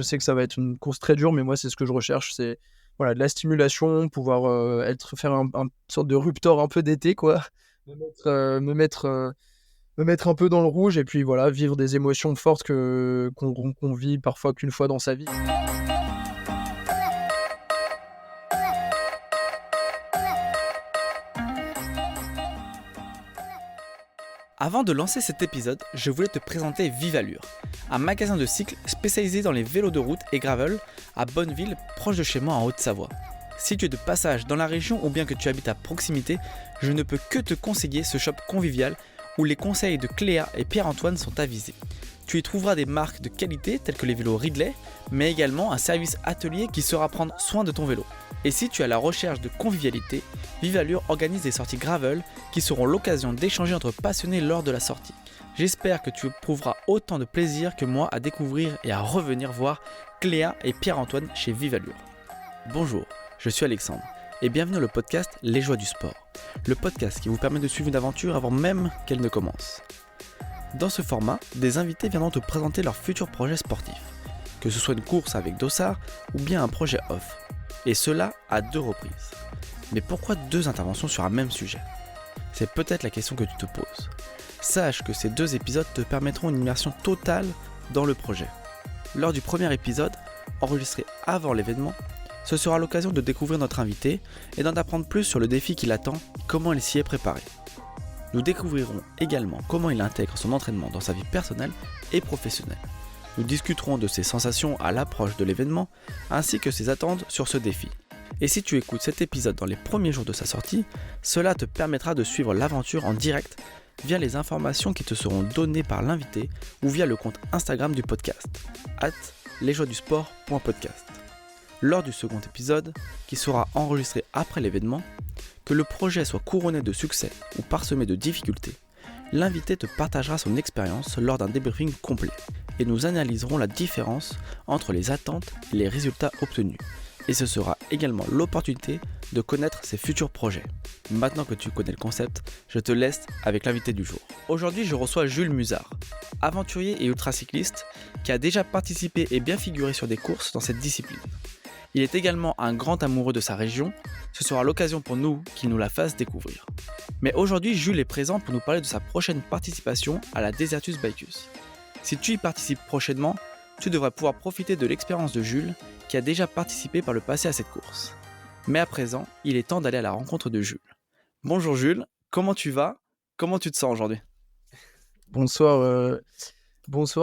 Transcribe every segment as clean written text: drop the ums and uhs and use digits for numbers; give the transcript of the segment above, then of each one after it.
Je sais que ça va être une course très dure, mais moi, c'est ce que je recherche, c'est voilà, de la stimulation, pouvoir faire un sorte de Ruptor un peu d'été, quoi. Me mettre, euh, me mettre, euh, me mettre un peu dans le rouge et puis voilà, vivre des émotions fortes qu'on vit parfois qu'une fois dans sa vie. Avant de lancer cet épisode, je voulais te présenter Vive Allure, un magasin de cycle spécialisé dans les vélos de route et gravel à Bonneville, proche de chez moi en Haute-Savoie. Si tu es de passage dans la région ou bien que tu habites à proximité, je ne peux que te conseiller ce shop convivial où les conseils de Cléa et Pierre-Antoine sont avisés. Tu y trouveras des marques de qualité telles que les vélos Ridley, mais également un service atelier qui saura prendre soin de ton vélo. Et si tu es à la recherche de convivialité, Vive Allure organise des sorties gravel qui seront l'occasion d'échanger entre passionnés lors de la sortie. J'espère que tu éprouveras autant de plaisir que moi à découvrir et à revenir voir Cléa et Pierre-Antoine chez Vive Allure. Bonjour, je suis Alexandre et bienvenue au podcast Les Joies du Sport, le podcast qui vous permet de suivre une aventure avant même qu'elle ne commence. Dans ce format, des invités viendront te présenter leurs futurs projets sportifs, que ce soit une course avec dossard ou bien un projet off, et cela à 2 reprises. Mais pourquoi 2 interventions sur un même sujet ? C'est peut-être la question que tu te poses. Sache que ces 2 épisodes te permettront une immersion totale dans le projet. Lors du premier épisode, enregistré avant l'événement, ce sera l'occasion de découvrir notre invité et d'en apprendre plus sur le défi qui l'attend, comment il s'y est préparé. Nous découvrirons également comment il intègre son entraînement dans sa vie personnelle et professionnelle. Nous discuterons de ses sensations à l'approche de l'événement, ainsi que ses attentes sur ce défi. Et si tu écoutes cet épisode dans les premiers jours de sa sortie, cela te permettra de suivre l'aventure en direct via les informations qui te seront données par l'invité ou via le compte Instagram du podcast, @lesjoiesdusport.podcast. Lors du second épisode, qui sera enregistré après l'événement, que le projet soit couronné de succès ou parsemé de difficultés, l'invité te partagera son expérience lors d'un débriefing complet et nous analyserons la différence entre les attentes et les résultats obtenus. Et ce sera également l'opportunité de connaître ses futurs projets. Maintenant que tu connais le concept, je te laisse avec l'invité du jour. Aujourd'hui, je reçois Jules Musard, aventurier et ultracycliste qui a déjà participé et bien figuré sur des courses dans cette discipline. Il est également un grand amoureux de sa région, ce sera l'occasion pour nous qu'il nous la fasse découvrir. Mais aujourd'hui, Jules est présent pour nous parler de sa prochaine participation à la Desertus Bicus. Si tu y participes prochainement, tu devras pouvoir profiter de l'expérience de Jules qui a déjà participé par le passé à cette course. Mais à présent, il est temps d'aller à la rencontre de Jules. Bonjour Jules, comment tu vas ? Comment tu te sens aujourd'hui ? Bonsoir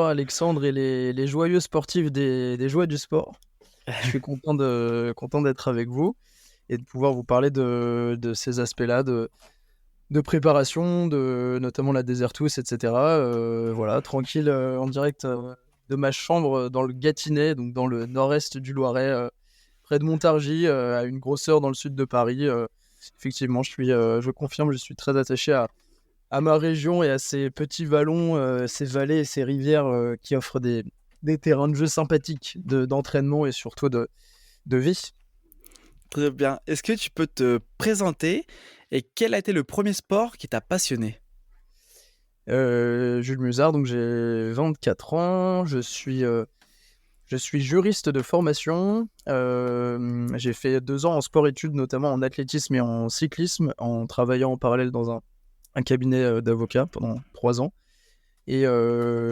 Alexandre et les joyeux sportifs des joies du sport. Je suis content d'être avec vous et de pouvoir vous parler de ces aspects-là, de préparation, de notamment la Desertus, etc. Voilà, tranquille, en direct de ma chambre dans le Gâtinais, donc dans le nord-est du Loiret, près de Montargis, à une grosse heure dans le sud de Paris. Effectivement, je confirme, je suis très attaché à ma région et à ces petits vallons, ces vallées et ces rivières qui offrent des terrains de jeu sympathiques d'entraînement et surtout de vie. Très bien. Est-ce que tu peux te présenter et quel a été le premier sport qui t'a passionné ? Jules Musard, donc j'ai 24 ans, je suis juriste de formation. J'ai fait 2 ans en sport-études, notamment en athlétisme et en cyclisme, en travaillant en parallèle dans un cabinet d'avocats pendant 3 ans. Et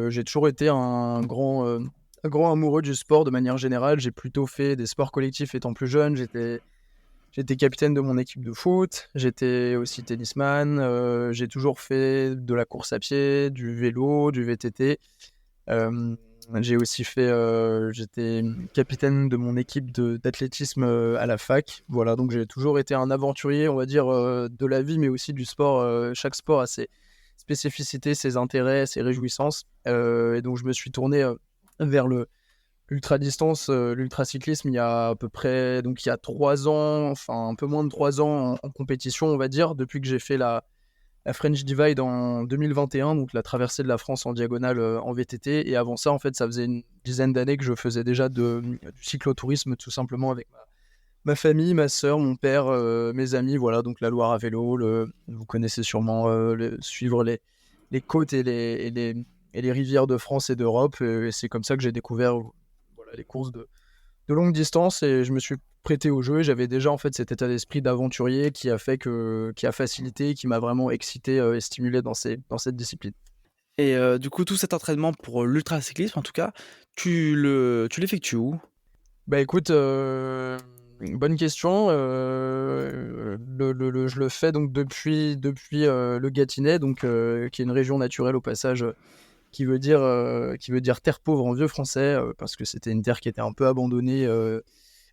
j'ai toujours été un grand amoureux du sport de manière générale. J'ai plutôt fait des sports collectifs étant plus jeune. J'étais capitaine de mon équipe de foot, j'étais aussi tennisman, j'ai toujours fait de la course à pied, du vélo, du VTT. J'ai aussi j'étais capitaine de mon équipe d'athlétisme à la fac. Voilà, donc j'ai toujours été un aventurier, on va dire, de la vie, mais aussi du sport. Chaque sport a ses spécificités, ses intérêts, ses réjouissances. Et donc je me suis tourné vers l'ultra-distance, l'ultracyclisme, il y a à peu près, donc il y a 3 ans, enfin un peu moins de 3 ans en compétition, on va dire, depuis que j'ai fait la French Divide en 2021, donc la traversée de la France en diagonale en VTT. Et avant ça, en fait, ça faisait une dizaine d'années que je faisais déjà du cyclotourisme, tout simplement avec ma famille, ma sœur, mon père, mes amis, voilà, donc la Loire à vélo, vous connaissez sûrement, suivre les côtes et les rivières de France et d'Europe, et c'est comme ça que j'ai découvert voilà, les courses de longue distance, et je me suis prêté au jeu. J'avais déjà en fait cet état d'esprit d'aventurier qui a facilité, qui m'a vraiment excité et stimulé dans cette discipline. Et du coup, tout cet entraînement pour l'ultracyclisme, en tout cas, tu l'effectues où? Bah écoute, bonne question. Je le fais donc depuis le Gâtinais, donc qui est une région naturelle au passage, qui veut dire terre pauvre en vieux français, parce que c'était une terre qui était un peu abandonnée,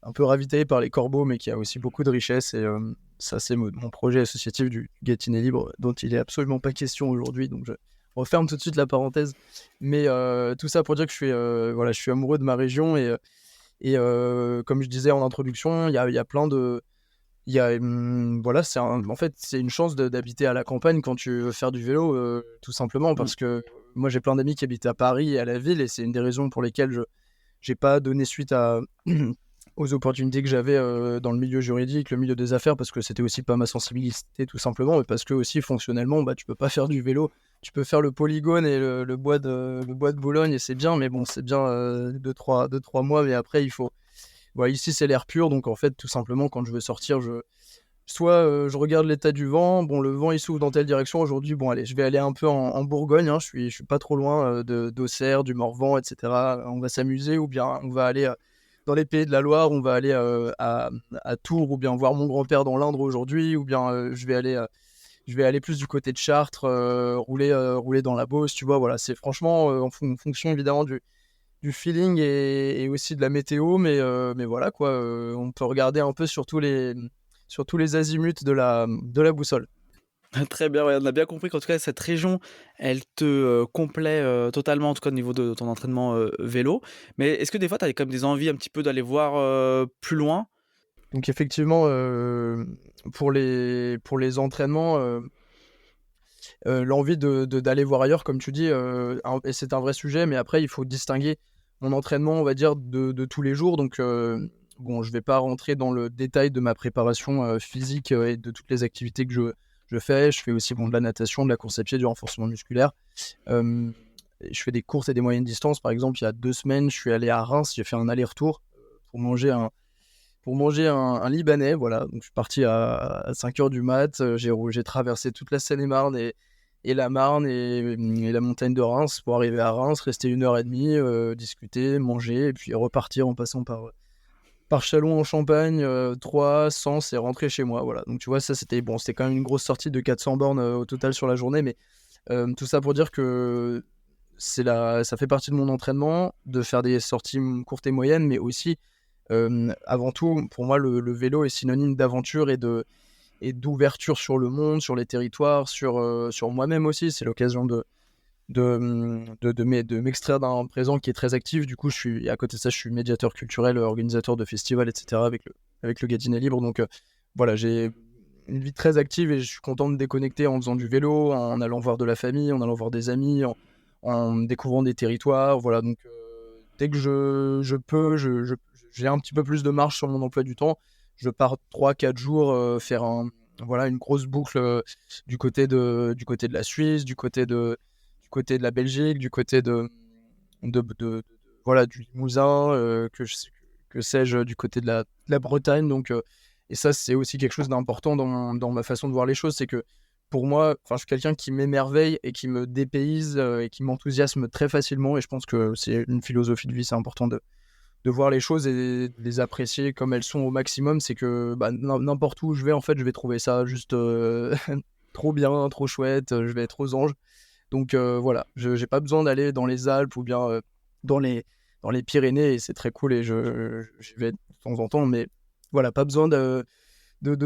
un peu ravitaillée par les corbeaux, mais qui a aussi beaucoup de richesses. Et ça, c'est mon projet associatif du Gâtinais libre, dont il est absolument pas question aujourd'hui. Donc je referme tout de suite la parenthèse. Mais tout ça pour dire que je suis amoureux de ma région. Et comme je disais en introduction, il y a plein de... voilà, en fait, c'est une chance d'habiter à la campagne quand tu veux faire du vélo, tout simplement, Mmh. parce que moi, j'ai plein d'amis qui habitent à Paris et à la ville, et c'est une des raisons pour lesquelles je n'ai pas donné suite aux opportunités que j'avais dans le milieu juridique, le milieu des affaires, parce que c'était aussi pas ma sensibilité, tout simplement, mais parce que aussi fonctionnellement, bah, tu peux pas faire du vélo. Tu peux faire le polygone et le bois de Boulogne, et c'est bien, mais bon, c'est bien 2-3 mois, mais après, il faut... Voilà, ici, c'est l'air pur, donc en fait, tout simplement, quand je veux sortir, soit je regarde l'état du vent. Bon, le vent il souffle dans telle direction aujourd'hui. Bon, allez, je vais aller un peu en Bourgogne, hein. Je suis pas trop loin d'Auxerre, du Morvan, etc. On va s'amuser, ou bien on va aller dans les pays de la Loire. On va aller à Tours, ou bien voir mon grand-père dans l'Indre aujourd'hui, ou bien je vais aller plus du côté de Chartres, rouler dans la Beauce. Tu vois, voilà, c'est franchement en fonction évidemment du feeling et aussi de la météo, mais voilà quoi, on peut regarder un peu sur tous les azimuts de la boussole. Très bien, ouais, on a bien compris qu'en tout cas, cette région, elle te, complaît, totalement, en tout cas au niveau de ton entraînement, vélo. Mais est-ce que des fois, tu as quand même des envies un petit peu d'aller voir, plus loin? Donc effectivement, pour les entraînements, l'envie d'aller voir ailleurs, comme tu dis, et c'est un vrai sujet, mais après il faut distinguer mon entraînement, on va dire, de tous les jours. Donc bon, je vais pas rentrer dans le détail de ma préparation physique et de toutes les activités que je fais. Je fais aussi bon, de la natation, de la course à pied, du renforcement musculaire. Euh, je fais des courtes et des moyennes distances. Par exemple, il y a 2 semaines, je suis allé à Reims, j'ai fait un aller-retour pour manger un Libanais. Voilà, donc je suis parti à 5h du mat. J'ai traversé toute la Seine-et-Marne et la Marne et la montagne de Reims pour arriver à Reims, rester 1h30, discuter, manger, et puis repartir en passant par Châlons en Champagne, Troyes, Sens, et rentrer chez moi. Voilà, donc tu vois, ça c'était bon, c'était quand même une grosse sortie de 400 bornes au total sur la journée, mais tout ça pour dire que ça fait partie de mon entraînement de faire des sorties courtes et moyennes, mais aussi avant tout, pour moi, le vélo est synonyme d'aventure et d'ouverture sur le monde, sur les territoires, sur moi-même aussi. C'est l'occasion de m'extraire d'un présent qui est très actif. Du coup, et à côté de ça, je suis médiateur culturel, organisateur de festivals, etc. avec le Gâtinais Libre. Donc voilà, j'ai une vie très active, et je suis content de déconnecter en faisant du vélo, en allant voir de la famille, en allant voir des amis, en découvrant des territoires. Voilà, donc dès que je peux, j'ai un petit peu plus de marge sur mon emploi du temps. Je pars 3-4 jours faire une grosse boucle du côté de la Suisse, du côté de la Belgique, du côté voilà, du Limousin, que sais-je, du côté de la Bretagne. Donc, et ça, c'est aussi quelque chose d'important dans ma façon de voir les choses. C'est que pour moi, je suis quelqu'un qui m'émerveille et qui me dépayse et qui m'enthousiasme très facilement. Et je pense que c'est une philosophie de vie, c'est important de voir les choses et de les apprécier comme elles sont au maximum. C'est que n'importe où je vais, en fait, je vais trouver ça juste trop bien, trop chouette. Je vais être aux anges. Donc voilà, je n'ai pas besoin d'aller dans les Alpes ou bien dans les Pyrénées, et c'est très cool, et j'y vais de temps en temps, mais voilà, pas besoin de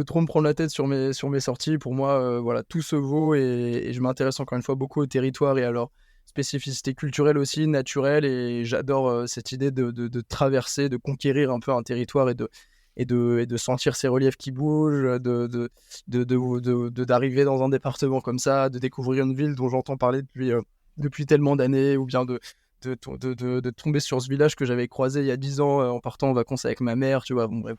trop me prendre la tête sur mes sorties. Pour moi, voilà, tout se vaut, et je m'intéresse encore une fois beaucoup au territoire et à leur spécificité culturelle aussi, naturelle, et j'adore cette idée de traverser, de conquérir un peu un territoire et de sentir ces reliefs qui bougent, d'arriver dans un département comme ça, de découvrir une ville dont j'entends parler depuis tellement d'années, ou bien de tomber sur ce village que j'avais croisé il y a 10 ans en partant en vacances avec ma mère, tu vois. Bon, bref.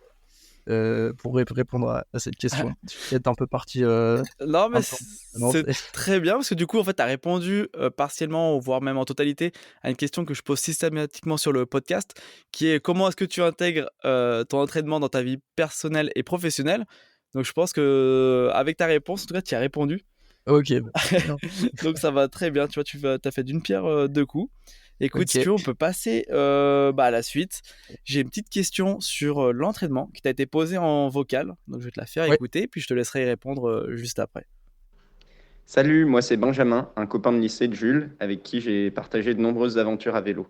pour répondre à cette question. Tu es un peu parti Non, mais un peu non, c'est très bien parce que du coup, en fait, tu as répondu partiellement, voire même en totalité, à une question que je pose systématiquement sur le podcast, qui est comment est-ce que tu intègres ton entraînement dans ta vie personnelle et professionnelle. Donc, je pense que avec ta réponse, en tout cas, tu y as répondu. OK, bah, très bien. Donc, ça va très bien. Tu vois, tu as fait d'une pierre deux coups. Écoute, si OK. tu veux, on peut passer à la suite. J'ai une petite question sur l'entraînement qui t'a été posée en vocal. Donc, je vais te la faire Ouais. écouter, puis je te laisserai y répondre juste après. Salut, moi c'est Benjamin, un copain de lycée de Jules, avec qui j'ai partagé de nombreuses aventures à vélo.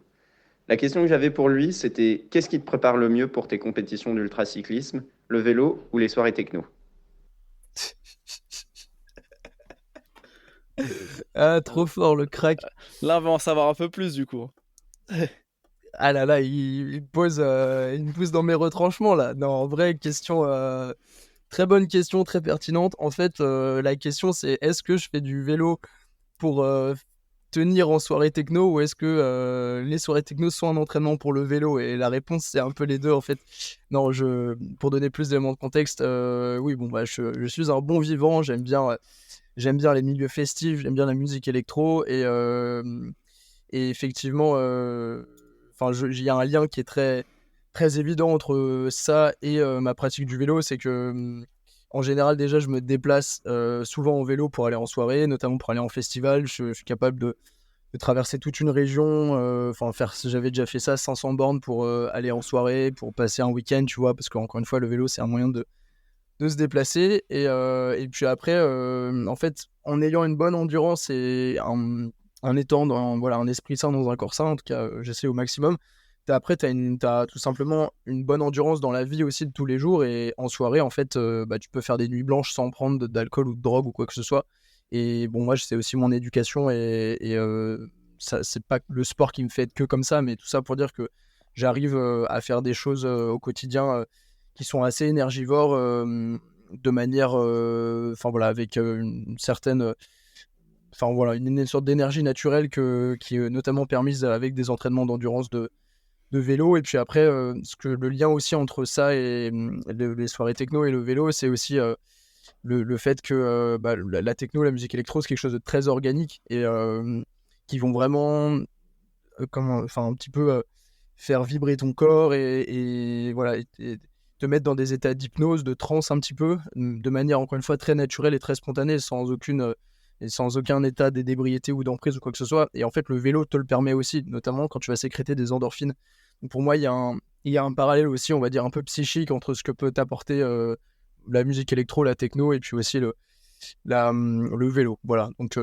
La question que j'avais pour lui, c'était qu'est-ce qui te prépare le mieux pour tes compétitions d'ultracyclisme, le vélo ou les soirées techno? Ah, trop fort le crack. Là, on va en savoir un peu plus du coup. Ah là là, il me pousse dans mes retranchements là. Non, en vrai, question, très bonne question, très pertinente. En fait, la question c'est est-ce que je fais du vélo pour tenir en soirée techno ou est-ce que les soirées techno sont un entraînement pour le vélo? Et la réponse c'est un peu les deux en fait. Non, pour donner plus d'éléments de contexte, oui, bon, bah, je suis un bon vivant, j'aime bien les milieux festifs, j'aime bien la musique électro et effectivement, il y a un lien qui est très, très évident entre ça et ma pratique du vélo. C'est que, en général, déjà, je me déplace souvent en vélo pour aller en soirée, notamment pour aller en festival. Je suis capable de traverser toute une région. J'avais déjà fait ça, 500 bornes pour aller en soirée, pour passer un week-end, tu vois, parce qu'encore une fois, le vélo, c'est un moyen de se déplacer. Et puis après, en fait, en ayant une bonne endurance et en étant dans voilà, un esprit sain dans un corps sain, en tout cas, j'essaie au maximum. Après, t'as tout simplement une bonne endurance dans la vie aussi de tous les jours. Et en soirée, en fait, tu peux faire des nuits blanches sans prendre d'alcool ou de drogue ou quoi que ce soit. Et bon, moi, c'est aussi mon éducation ça, c'est pas le sport qui me fait être que comme ça, mais tout ça pour dire que j'arrive à faire des choses au quotidien qui sont assez énergivores de manière, avec une certaine, une sorte d'énergie naturelle qui est notamment permise avec des entraînements d'endurance de vélo. Et puis après, le lien aussi entre ça et les soirées techno et le vélo, c'est aussi le fait que la techno, la musique électro, c'est quelque chose de très organique et qui vont vraiment, un petit peu faire vibrer ton corps et voilà, et te mettre dans des états d'hypnose, de transe un petit peu, de manière encore une fois très naturelle et très spontanée, et sans aucun état d'ébriété ou d'emprise ou quoi que ce soit. Et en fait, le vélo te le permet aussi, notamment quand tu vas sécréter des endorphines. Donc pour moi, il y a un parallèle aussi, on va dire, un peu psychique entre ce que peut t'apporter la musique électro, la techno, et puis aussi le vélo. Voilà, donc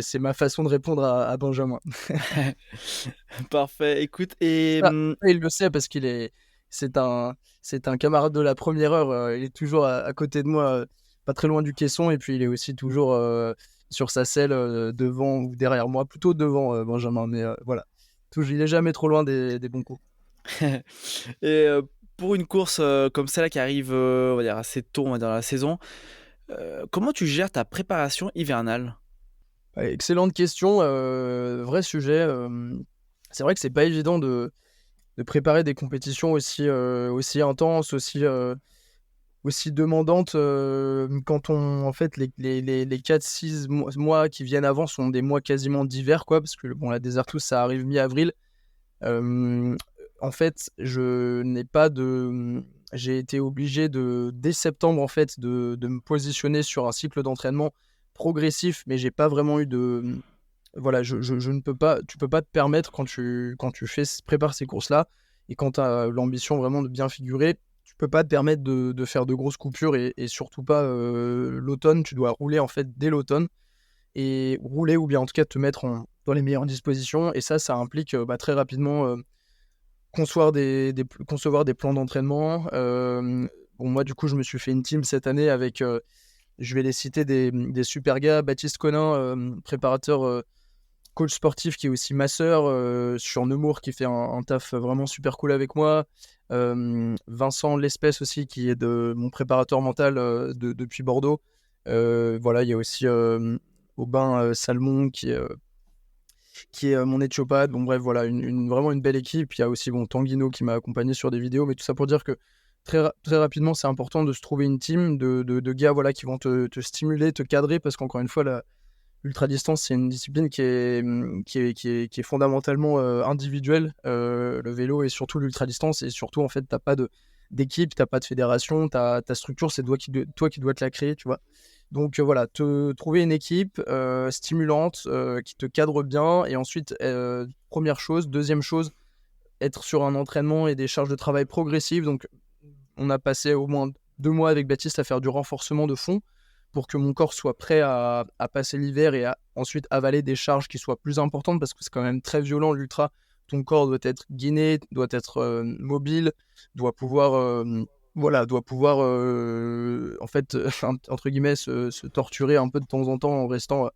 c'est ma façon de répondre à Benjamin. Parfait. Écoute, et Il le sait parce c'est un camarade de la première heure. Il est toujours à côté de moi, pas très loin du caisson, et puis il est aussi toujours sur sa selle devant ou derrière moi, plutôt devant Benjamin, mais voilà. Il est jamais trop loin des bons coups. et pour une course comme celle-là qui arrive, on va dire assez tôt, on va dire dans la saison, comment tu gères ta préparation hivernale? Ouais, excellente question, vrai sujet. C'est vrai que c'est pas évident de préparer des compétitions aussi intenses, aussi demandantes, quand en fait, les 4-6 mois qui viennent avant sont des mois quasiment d'hiver, quoi, parce que bon, la Desert Tour, ça arrive mi-avril. En fait, j'ai été obligé dès septembre, en fait, de me positionner sur un cycle d'entraînement progressif, mais j'ai pas vraiment eu voilà, je ne peux pas, tu peux pas te permettre quand tu prépares ces courses-là et quand tu as l'ambition vraiment de bien figurer, tu peux pas te permettre de faire de grosses coupures et surtout pas l'automne. Tu dois rouler en fait dès l'automne et rouler ou bien en tout cas te mettre dans les meilleures dispositions. Et ça implique très rapidement concevoir des plans d'entraînement. Bon, moi, du coup, je me suis fait une team cette année avec, je vais les citer, des super gars. Baptiste Collin, préparateur coach sportif qui est aussi masseur sur Nemours, qui fait un taf vraiment super cool avec moi. Vincent Lespèce aussi, qui est mon préparateur mental depuis Bordeaux. Voilà, il y a aussi Aubin Salmon qui est mon éthiopathe. Bon bref, voilà, vraiment une belle équipe. Il y a aussi Tanguino qui m'a accompagné sur des vidéos, mais tout ça pour dire que très rapidement, c'est important de se trouver une team de gars voilà, qui vont te stimuler, te cadrer, parce qu'encore une fois, l'ultra-distance, c'est une discipline qui est fondamentalement individuelle. Le vélo et surtout l'ultra-distance, et surtout, en fait, t'as pas d'équipe, t'as pas de fédération, ta structure, c'est toi qui dois te la créer, tu vois. Donc voilà, te trouver une équipe stimulante, qui te cadre bien, et ensuite, première chose. Deuxième chose, être sur un entraînement et des charges de travail progressives. Donc, on a passé au moins 2 mois avec Baptiste à faire du renforcement de fond pour que mon corps soit prêt à passer l'hiver et à ensuite avaler des charges qui soient plus importantes, parce que c'est quand même très violent l'ultra. Ton corps doit être gainé, doit être mobile, doit pouvoir, en fait, entre guillemets, se torturer un peu de temps en temps en restant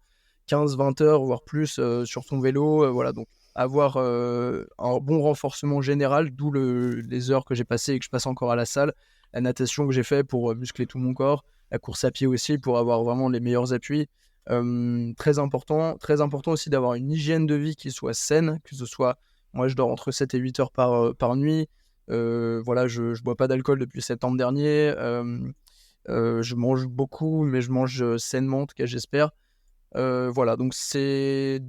15-20 heures, voire plus, sur ton vélo. Voilà, donc avoir un bon renforcement général, d'où les heures que j'ai passées et que je passe encore à la salle, la natation que j'ai fait pour muscler tout mon corps, la course à pied aussi pour avoir vraiment les meilleurs appuis. Très important aussi d'avoir une hygiène de vie qui soit saine, que ce soit, moi je dors entre 7 et 8 heures par nuit. Voilà, je bois pas d'alcool depuis septembre dernier. Je mange beaucoup, mais je mange sainement, en tout cas j'espère. Voilà, donc et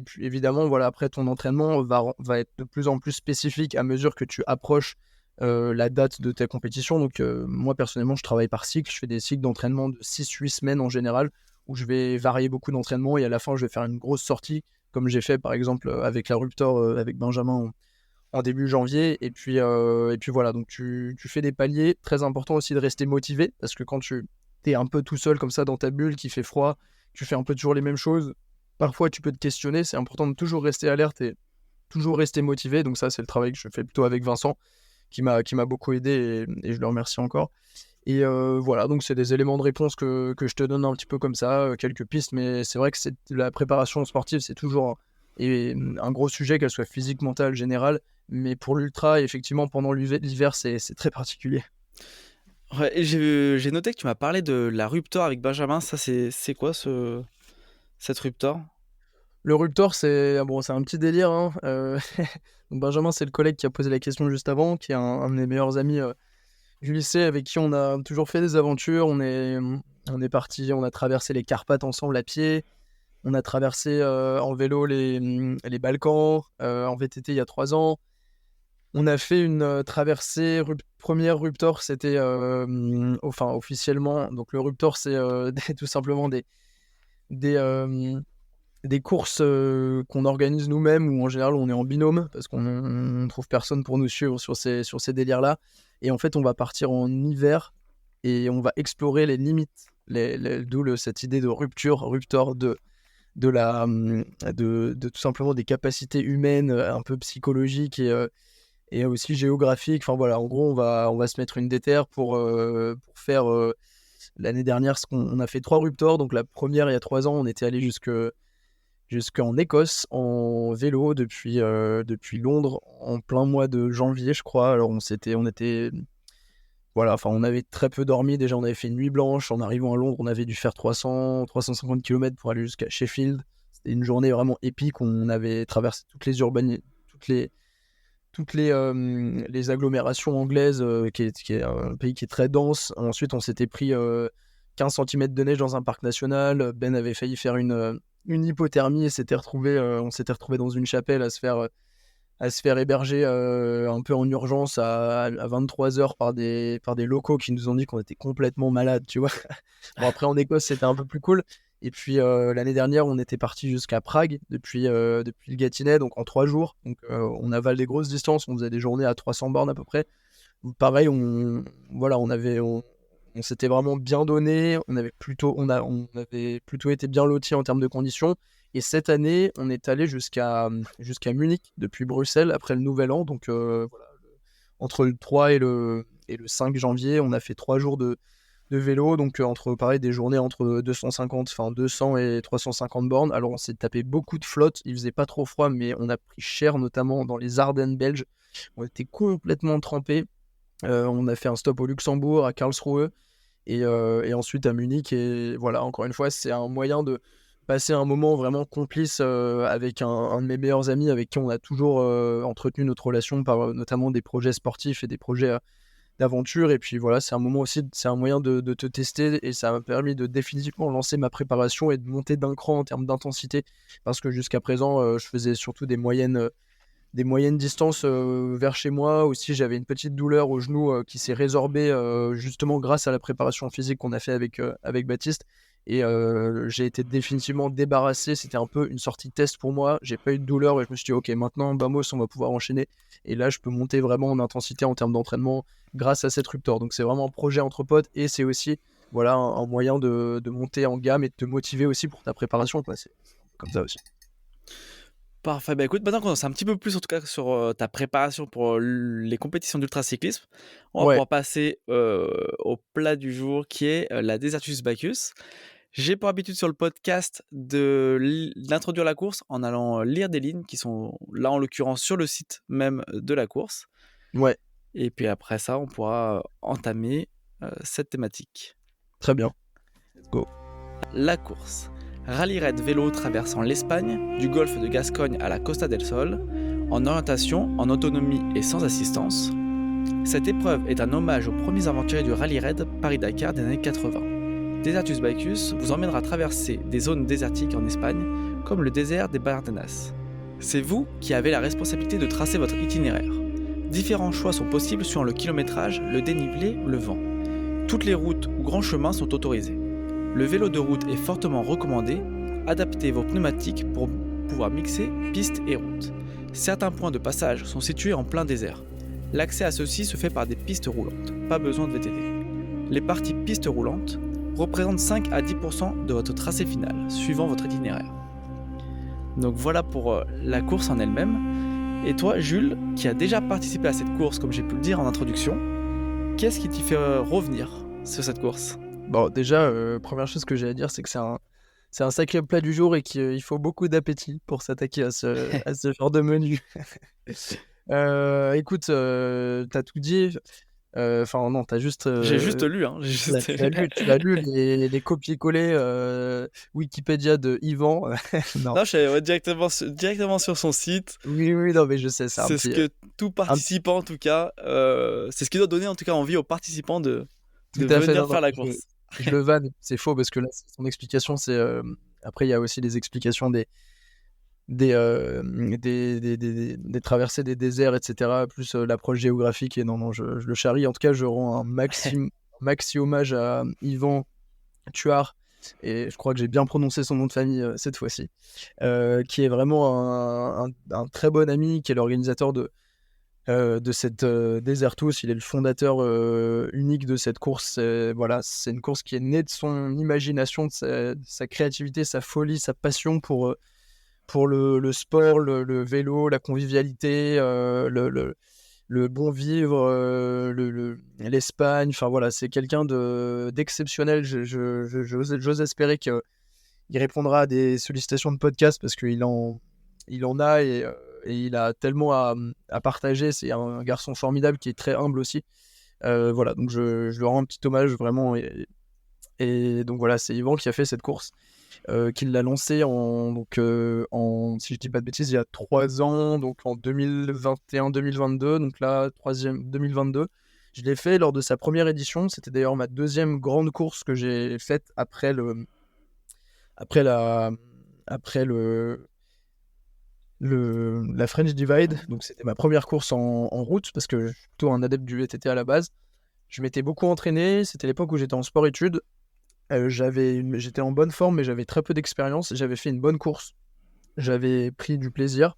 puis évidemment, voilà, après ton entraînement va être de plus en plus spécifique à mesure que tu approches la date de ta compétition. Donc moi personnellement, je travaille par cycle, je fais des cycles d'entraînement de 6-8 semaines en général, où je vais varier beaucoup d'entraînements, et à la fin je vais faire une grosse sortie, comme j'ai fait par exemple avec la Ruptor avec Benjamin en début janvier. Et puis voilà, donc tu fais des paliers. Très important aussi de rester motivé, parce que quand tu es un peu tout seul comme ça dans ta bulle, qu'il fait froid, tu fais un peu toujours les mêmes choses, parfois tu peux te questionner. C'est important de toujours rester alerte et toujours rester motivé. Donc ça, c'est le travail que je fais plutôt avec Vincent, qui m'a beaucoup aidé, et je le remercie encore. Et voilà, donc c'est des éléments de réponse que je te donne un petit peu comme ça, quelques pistes. Mais c'est vrai que la préparation sportive, c'est toujours un gros sujet, qu'elle soit physique, mentale, générale. Mais pour l'ultra, effectivement, pendant l'hiver, c'est très particulier. Ouais, et j'ai noté que tu m'as parlé de la Ruptor avec Benjamin. Ça, c'est quoi cette Ruptor? Le Ruptor, c'est un petit délire, hein. Donc Benjamin, c'est le collègue qui a posé la question juste avant, qui est un de mes meilleurs amis du lycée, avec qui on a toujours fait des aventures. On est parti, on a traversé les Carpates ensemble à pied. On a traversé en vélo les Balkans, en VTT il y a 3 ans. On a fait une traversée, première Ruptor, c'était officiellement. Donc le Ruptor, c'est tout simplement des, euh, des courses qu'on organise nous-mêmes, ou en général on est en binôme, parce qu'on ne trouve personne pour nous suivre sur ces délires-là. Et en fait, on va partir en hiver et on va explorer les limites, d'où cette idée de Ruptor, de tout simplement des capacités humaines, un peu psychologiques et aussi géographiques. Enfin voilà, en gros, on va se mettre une déterre pour faire l'année dernière, on a fait 3 Ruptors. Donc la première, il y a 3 ans, on était allé jusqu'en Écosse en vélo depuis Londres en plein mois de janvier, je crois. Alors voilà, enfin on avait très peu dormi. Déjà, on avait fait une nuit blanche. En arrivant à Londres, on avait dû faire 350 km pour aller jusqu'à Sheffield. C'était une journée vraiment épique. On avait traversé toutes les agglomérations anglaises, qui est un pays qui est très dense. Ensuite, on s'était pris 15 cm de neige dans un parc national. Ben avait failli faire une hypothermie et on s'était retrouvé dans une chapelle à se faire héberger un peu en urgence à 23h par des locaux qui nous ont dit qu'on était complètement malades, tu vois. Bon, après, en Écosse, c'était un peu plus cool. Et puis l'année dernière, on était parti jusqu'à Prague depuis le Gâtinais, donc en 3 jours. Donc on avale des grosses distances, on faisait des journées à 300 bornes à peu près. Donc, pareil, on s'était vraiment bien donné. On avait plutôt été bien lotis en termes de conditions. Et cette année, on est allé jusqu'à Munich depuis Bruxelles après le Nouvel An. Donc voilà, entre le 3 et le 5 janvier, on a fait 3 jours de vélo. Donc des journées entre 200 et 350 bornes. Alors on s'est tapé beaucoup de flotte. Il faisait pas trop froid, mais on a pris cher, notamment dans les Ardennes belges. On était complètement trempés. On a fait un stop au Luxembourg, à Karlsruhe, et ensuite à Munich. Et voilà, encore une fois, c'est un moyen de passer un moment vraiment complice avec un de mes meilleurs amis, avec qui on a toujours entretenu notre relation par notamment des projets sportifs et des projets d'aventure. Et puis voilà, c'est un moment aussi, c'est un moyen de te tester, et ça m'a permis de définitivement lancer ma préparation et de monter d'un cran en termes d'intensité, parce que jusqu'à présent, je faisais surtout des moyennes distances vers chez moi. Aussi, j'avais une petite douleur au genou qui s'est résorbée justement grâce à la préparation physique qu'on a fait avec Baptiste. Et j'ai été définitivement débarrassé. C'était un peu une sortie test pour moi. J'ai pas eu de douleur et je me suis dit, ok, maintenant, Bamos, on va pouvoir enchaîner. Et là, je peux monter vraiment en intensité en termes d'entraînement grâce à cette rupture. Donc, c'est vraiment un projet entre potes, et c'est aussi voilà, un moyen de monter en gamme et de te motiver aussi pour ta préparation, quoi. C'est comme ça aussi. Parfait. Bah écoute, maintenant qu'on en sait un petit peu plus en tout cas sur ta préparation pour les compétitions d'ultracyclisme, on va Ouais, pouvoir passer au plat du jour qui est la Desertus Bacchus. J'ai pour habitude sur le podcast d'introduire la course en allant lire des lignes qui sont là en l'occurrence sur le site même de la course. ouais, Et puis après ça, on pourra entamer cette thématique. très bien. Let's go. La course. Rallye raid vélo traversant l'Espagne, du golfe de Gascogne à la Costa del Sol, en orientation, en autonomie et sans assistance. Cette épreuve est un hommage aux premiers aventuriers du rallye raid Paris-Dakar des années 80. Desertus Bacchus vous emmènera traverser des zones désertiques en Espagne, comme le désert des Bardenas. C'est vous qui avez la responsabilité de tracer votre itinéraire. Différents choix sont possibles suivant le kilométrage, le dénivelé ou le vent. Toutes les routes ou grands chemins sont autorisés. Le vélo de route est fortement recommandé. Adaptez vos pneumatiques pour pouvoir mixer piste et route. Certains points de passage sont situés en plein désert. L'accès à ceux-ci se fait par des pistes roulantes, pas besoin de VTT. Les parties pistes roulantes représentent 5 à 10% de votre tracé final, suivant votre itinéraire. Donc voilà pour la course en elle-même. Et toi, Jules, qui a déjà participé à cette course, comme j'ai pu le dire en introduction, qu'est-ce qui t'y fait revenir sur cette course ? Bon, déjà, première chose que j'ai à dire, c'est que c'est un sacré plat du jour et qu'il faut beaucoup d'appétit pour s'attaquer à ce genre de menu. Écoute, t'as tout dit. Enfin, non, t'as juste. J'ai juste lu, hein. Tu as lu les copier-coller Wikipédia de Yvan. Non. Non, je suis directement sur son site. Oui, oui, non, mais je sais, c'est un C'est petit. ce que tout participant, en tout cas, c'est ce qui doit donner en tout cas envie aux participants de Tout à fait, venir non, faire non, la course. je le vanne, c'est faux parce que là, son explication, c'est. Après, il y a aussi les explications des traversées des déserts, etc., plus l'approche géographique. Et non, je le charrie. En tout cas, je rends un maxi hommage à Yvan Tuard, et je crois que j'ai bien prononcé son nom de famille cette fois-ci, qui est vraiment un très bon ami, qui est l'organisateur de cette Desertus. Il est le fondateur unique de cette course. Voilà, c'est une course qui est née de son imagination, de sa créativité, sa folie, sa passion pour le sport, le vélo, la convivialité, le bon vivre, l'Espagne. Enfin voilà, c'est quelqu'un d'exceptionnel. J'ose espérer qu'il répondra à des sollicitations de podcast, parce qu'il en a, et il a tellement à partager. C'est un garçon formidable qui est très humble aussi. Voilà, donc je lui rends un petit hommage vraiment. Et donc voilà, c'est Yvan qui a fait cette course, qui l'a lancée si je dis pas de bêtises, il y a 3 ans, donc en 2021-2022, donc là, 2022. Je l'ai fait lors de sa première édition. C'était d'ailleurs ma deuxième grande course que j'ai faite après la French Divide. Donc c'était ma première course en route, parce que je suis plutôt un adepte du VTT à la base. Je m'étais beaucoup entraîné, c'était l'époque où j'étais en sport-études. J'étais en bonne forme, mais j'avais très peu d'expérience. J'avais fait une bonne course, j'avais pris du plaisir.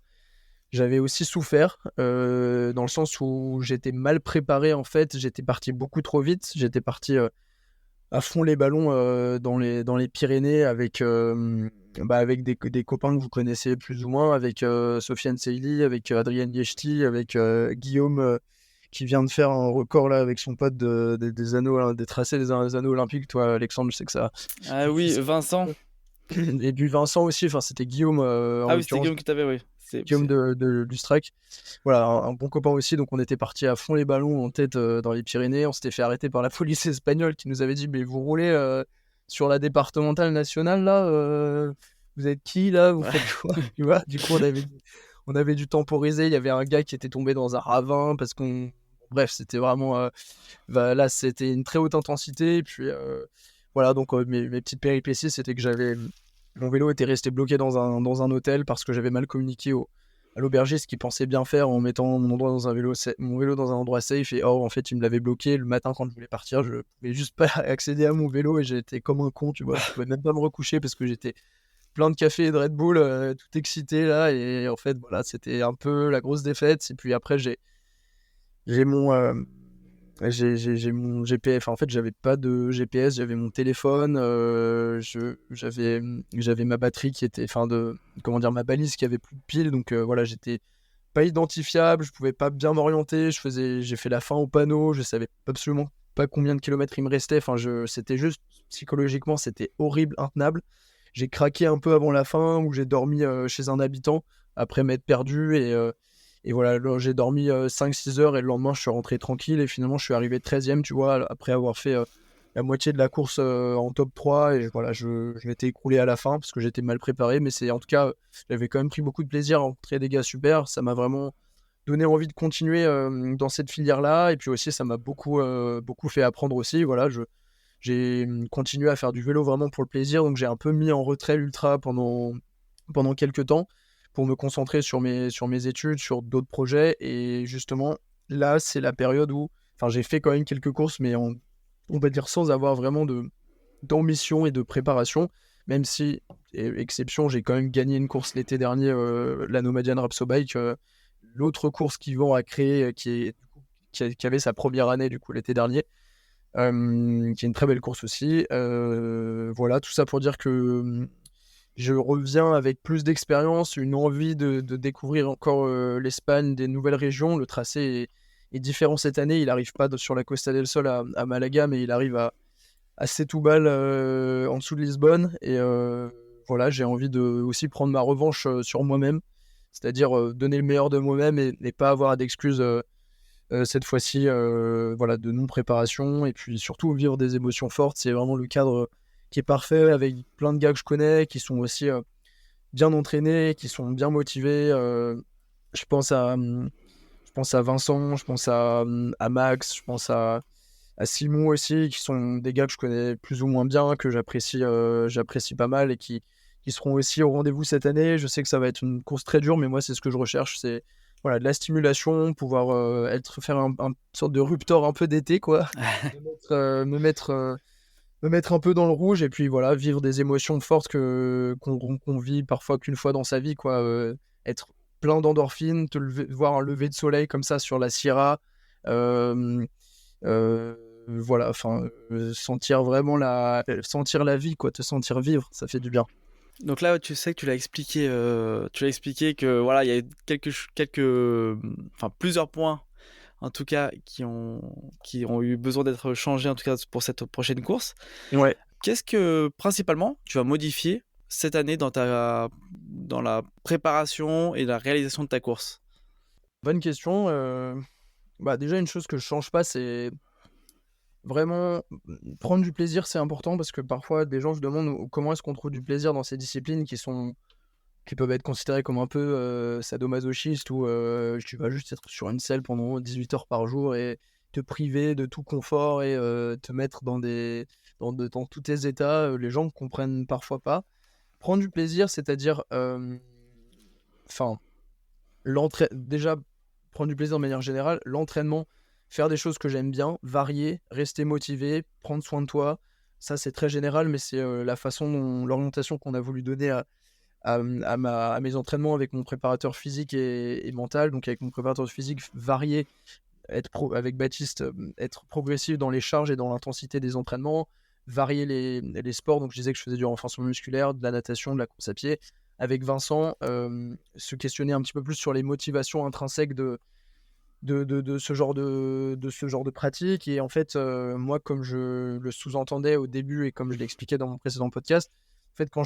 J'avais aussi souffert, dans le sens où j'étais mal préparé en fait. J'étais parti beaucoup trop vite. J'étais parti à fond les ballons dans les Pyrénées avec des copains que vous connaissez plus ou moins, avec Sofiane Seili, avec Adrien Liechti, avec Guillaume qui vient de faire un record là avec son pote des anneaux, des tracés des anneaux olympiques. Toi, Alexandre, je sais que ça. Ah oui, Vincent. Et du Vincent aussi. Enfin, c'était Guillaume. Ah oui, c'était Guillaume qui t'avait, oui. Guillaume de Lustrac. Voilà, un bon copain aussi. Donc on était parti à fond les ballons en tête dans les Pyrénées. On s'était fait arrêter par la police espagnole, qui nous avait dit: mais vous roulez sur la départementale nationale là, vous êtes qui là, vous faites quoi? Tu vois, du coup on avait dû temporiser. Il y avait un gars qui était tombé dans un ravin parce qu'on bref, c'était vraiment là, c'était une très haute intensité. Et puis voilà, donc mes petites péripéties, c'était que mon vélo était resté bloqué dans un hôtel parce que j'avais mal communiqué à l'aubergiste qui pensait bien faire en mettant mon vélo dans un endroit safe. Et en fait, il me l'avait bloqué le matin quand je voulais partir. Je pouvais juste pas accéder à mon vélo et j'étais comme un con, tu vois. Je pouvais même pas me recoucher parce que j'étais plein de café et de Red Bull, tout excité là. Et en fait, voilà, c'était un peu la grosse défaite. Et puis après, j'ai mon, j'ai mon GPS. Enfin, en fait, j'avais pas de GPS, j'avais mon téléphone. J'avais ma batterie qui était, comment dire, ma balise qui avait plus de piles. Donc voilà, j'étais pas identifiable, je pouvais pas bien m'orienter. J'ai fait la fin au panneau, je savais absolument pas combien de kilomètres il me restait. C'était juste psychologiquement, c'était horrible, intenable. J'ai craqué un peu avant la fin où j'ai dormi chez un habitant après m'être perdu et voilà, là, j'ai dormi 5-6 heures et le lendemain je suis rentré tranquille et finalement je suis arrivé 13e, tu vois, après avoir fait la moitié de la course en top 3 et voilà, je m'étais écroulé à la fin parce que j'étais mal préparé, mais c'est en tout cas, j'avais quand même pris beaucoup de plaisir à rencontrer des gars super, ça m'a vraiment donné envie de continuer dans cette filière-là et puis aussi ça m'a beaucoup fait apprendre aussi, voilà, j'ai continué à faire du vélo vraiment pour le plaisir, donc j'ai un peu mis en retrait l'ultra pendant quelques temps pour me concentrer sur mes études, sur d'autres projets. Et justement, là, c'est la période où j'ai fait quand même quelques courses, mais on va dire sans avoir vraiment d'ambition et de préparation, même si, exception, j'ai quand même gagné une course l'été dernier, la Nomadian Rapso Bike, l'autre course qu'Yvan a créée, qui avait sa première année du coup l'été dernier. Qui est une très belle course aussi. Voilà, tout ça pour dire que je reviens avec plus d'expérience, une envie de découvrir encore l'Espagne, des nouvelles régions. Le tracé est différent cette année. Il n'arrive pas sur la Costa del Sol à Malaga, mais il arrive à Setúbal en dessous de Lisbonne. Et voilà, j'ai envie de aussi prendre ma revanche sur moi-même, c'est-à-dire donner le meilleur de moi-même et pas avoir d'excuses cette fois-ci, voilà, de non-préparation. Et puis surtout vivre des émotions fortes. C'est vraiment le cadre qui est parfait avec plein de gars que je connais qui sont aussi bien entraînés, qui sont bien motivés. Je pense à Vincent, je pense à Max, je pense à Simon aussi, qui sont des gars que je connais plus ou moins bien, que j'apprécie pas mal et qui seront aussi au rendez-vous cette année. Je sais que ça va être une course très dure, mais moi, c'est ce que je recherche. C'est voilà, de la stimulation, pouvoir faire un sorte de ruptor un peu d'été, quoi. Me mettre un peu dans le rouge et puis voilà, vivre des émotions fortes qu'on vit parfois qu'une fois dans sa vie, quoi. Être plein d'endorphines, voir un lever de soleil comme ça sur la Sierra, voilà, sentir vraiment sentir la vie, quoi, te sentir vivre, ça fait du bien. Donc là, tu sais que tu l'as expliqué que voilà, il y a plusieurs points en tout cas qui ont eu besoin d'être changés en tout cas pour cette prochaine course. Ouais. Qu'est-ce que principalement tu vas modifier cette année dans la préparation et la réalisation de ta course? Bonne question. Déjà une chose que je change pas, c'est vraiment prendre du plaisir, c'est important parce que parfois des gens se demandent comment est-ce qu'on trouve du plaisir dans ces disciplines qui peuvent être considérées comme un peu sadomasochistes où tu vas juste être sur une selle pendant 18 heures par jour et te priver de tout confort et te mettre dans tous tes états. Les gens ne comprennent parfois pas. Prendre du plaisir, c'est-à-dire déjà prendre du plaisir de manière générale, l'entraînement, faire des choses que j'aime bien, varier, rester motivé, prendre soin de toi. Ça, c'est très général, mais c'est la façon l'orientation qu'on a voulu donner à mes entraînements avec mon préparateur physique et mental. Donc avec mon préparateur physique, varier, avec Baptiste, être progressif dans les charges et dans l'intensité des entraînements, varier les sports. Donc je disais que je faisais du renforcement musculaire, de la natation, de la course à pied. Avec Vincent, se questionner un petit peu plus sur les motivations intrinsèques de ce genre de pratique. Et en fait, moi, comme je le sous-entendais au début et comme je l'expliquais dans mon précédent podcast, en fait, quand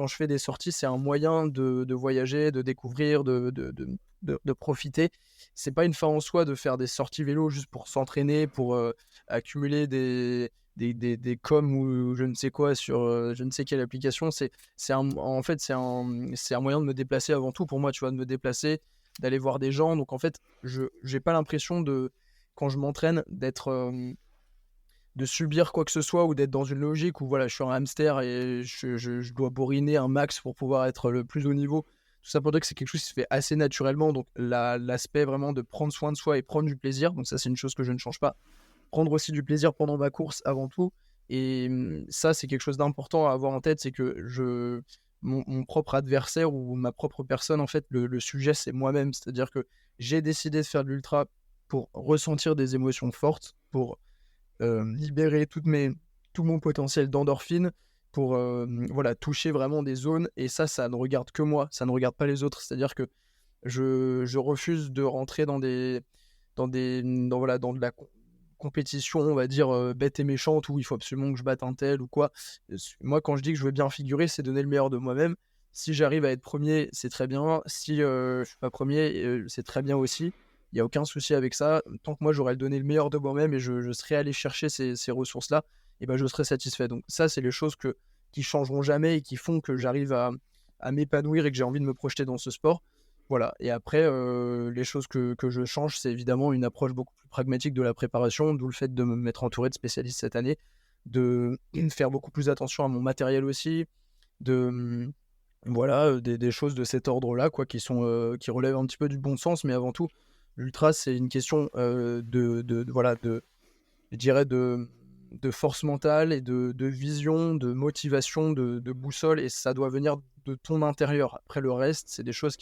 je fais des sorties, c'est un moyen de voyager, de découvrir, de profiter. C'est pas une fin en soi de faire des sorties vélo juste pour s'entraîner, pour accumuler des coms ou je ne sais quoi sur je ne sais quelle application. En fait, c'est un moyen de me déplacer avant tout pour moi, tu vois, de me déplacer, d'aller voir des gens. Donc en fait, je j'ai pas l'impression quand je m'entraîne, de subir quoi que ce soit ou d'être dans une logique où voilà, je suis un hamster et je dois bourriner un max pour pouvoir être le plus haut niveau. Tout ça pour dire que c'est quelque chose qui se fait assez naturellement. Donc l'aspect vraiment de prendre soin de soi et prendre du plaisir, donc ça c'est une chose que je ne change pas. Prendre aussi du plaisir pendant ma course avant tout. Et ça c'est quelque chose d'important à avoir en tête, c'est que mon propre adversaire ou ma propre personne, en fait, le sujet c'est moi-même. C'est-à-dire que j'ai décidé de faire de l'ultra pour ressentir des émotions fortes, pour libérer tout mon potentiel d'endorphine pour voilà, toucher vraiment des zones. Et ça ne regarde que moi, ça ne regarde pas les autres. C'est-à-dire que je refuse de rentrer dans voilà, dans de la compétition, on va dire, bête et méchante, où il faut absolument que je batte un tel ou quoi. Moi, quand je dis que je veux bien figurer, c'est donner le meilleur de moi-même. Si j'arrive à être premier, c'est très bien. Si je suis pas premier, c'est très bien aussi. Il n'y a aucun souci avec ça. Tant que moi, j'aurais donné le meilleur de moi-même et je serais allé chercher ces ressources-là, et ben, je serais satisfait. Donc ça, c'est les choses qui changeront jamais et qui font que j'arrive à m'épanouir et que j'ai envie de me projeter dans ce sport. Voilà. Et après, les choses que je change, c'est évidemment une approche beaucoup plus pragmatique de la préparation, d'où le fait de me mettre entouré de spécialistes cette année, de faire beaucoup plus attention à mon matériel aussi, de voilà, des choses de cet ordre-là, quoi, qui relèvent un petit peu du bon sens, mais avant tout, l'ultra, c'est une question voilà, je dirais de force mentale et de vision, de motivation, de boussole, et ça doit venir de ton intérieur. Après, le reste, c'est des choses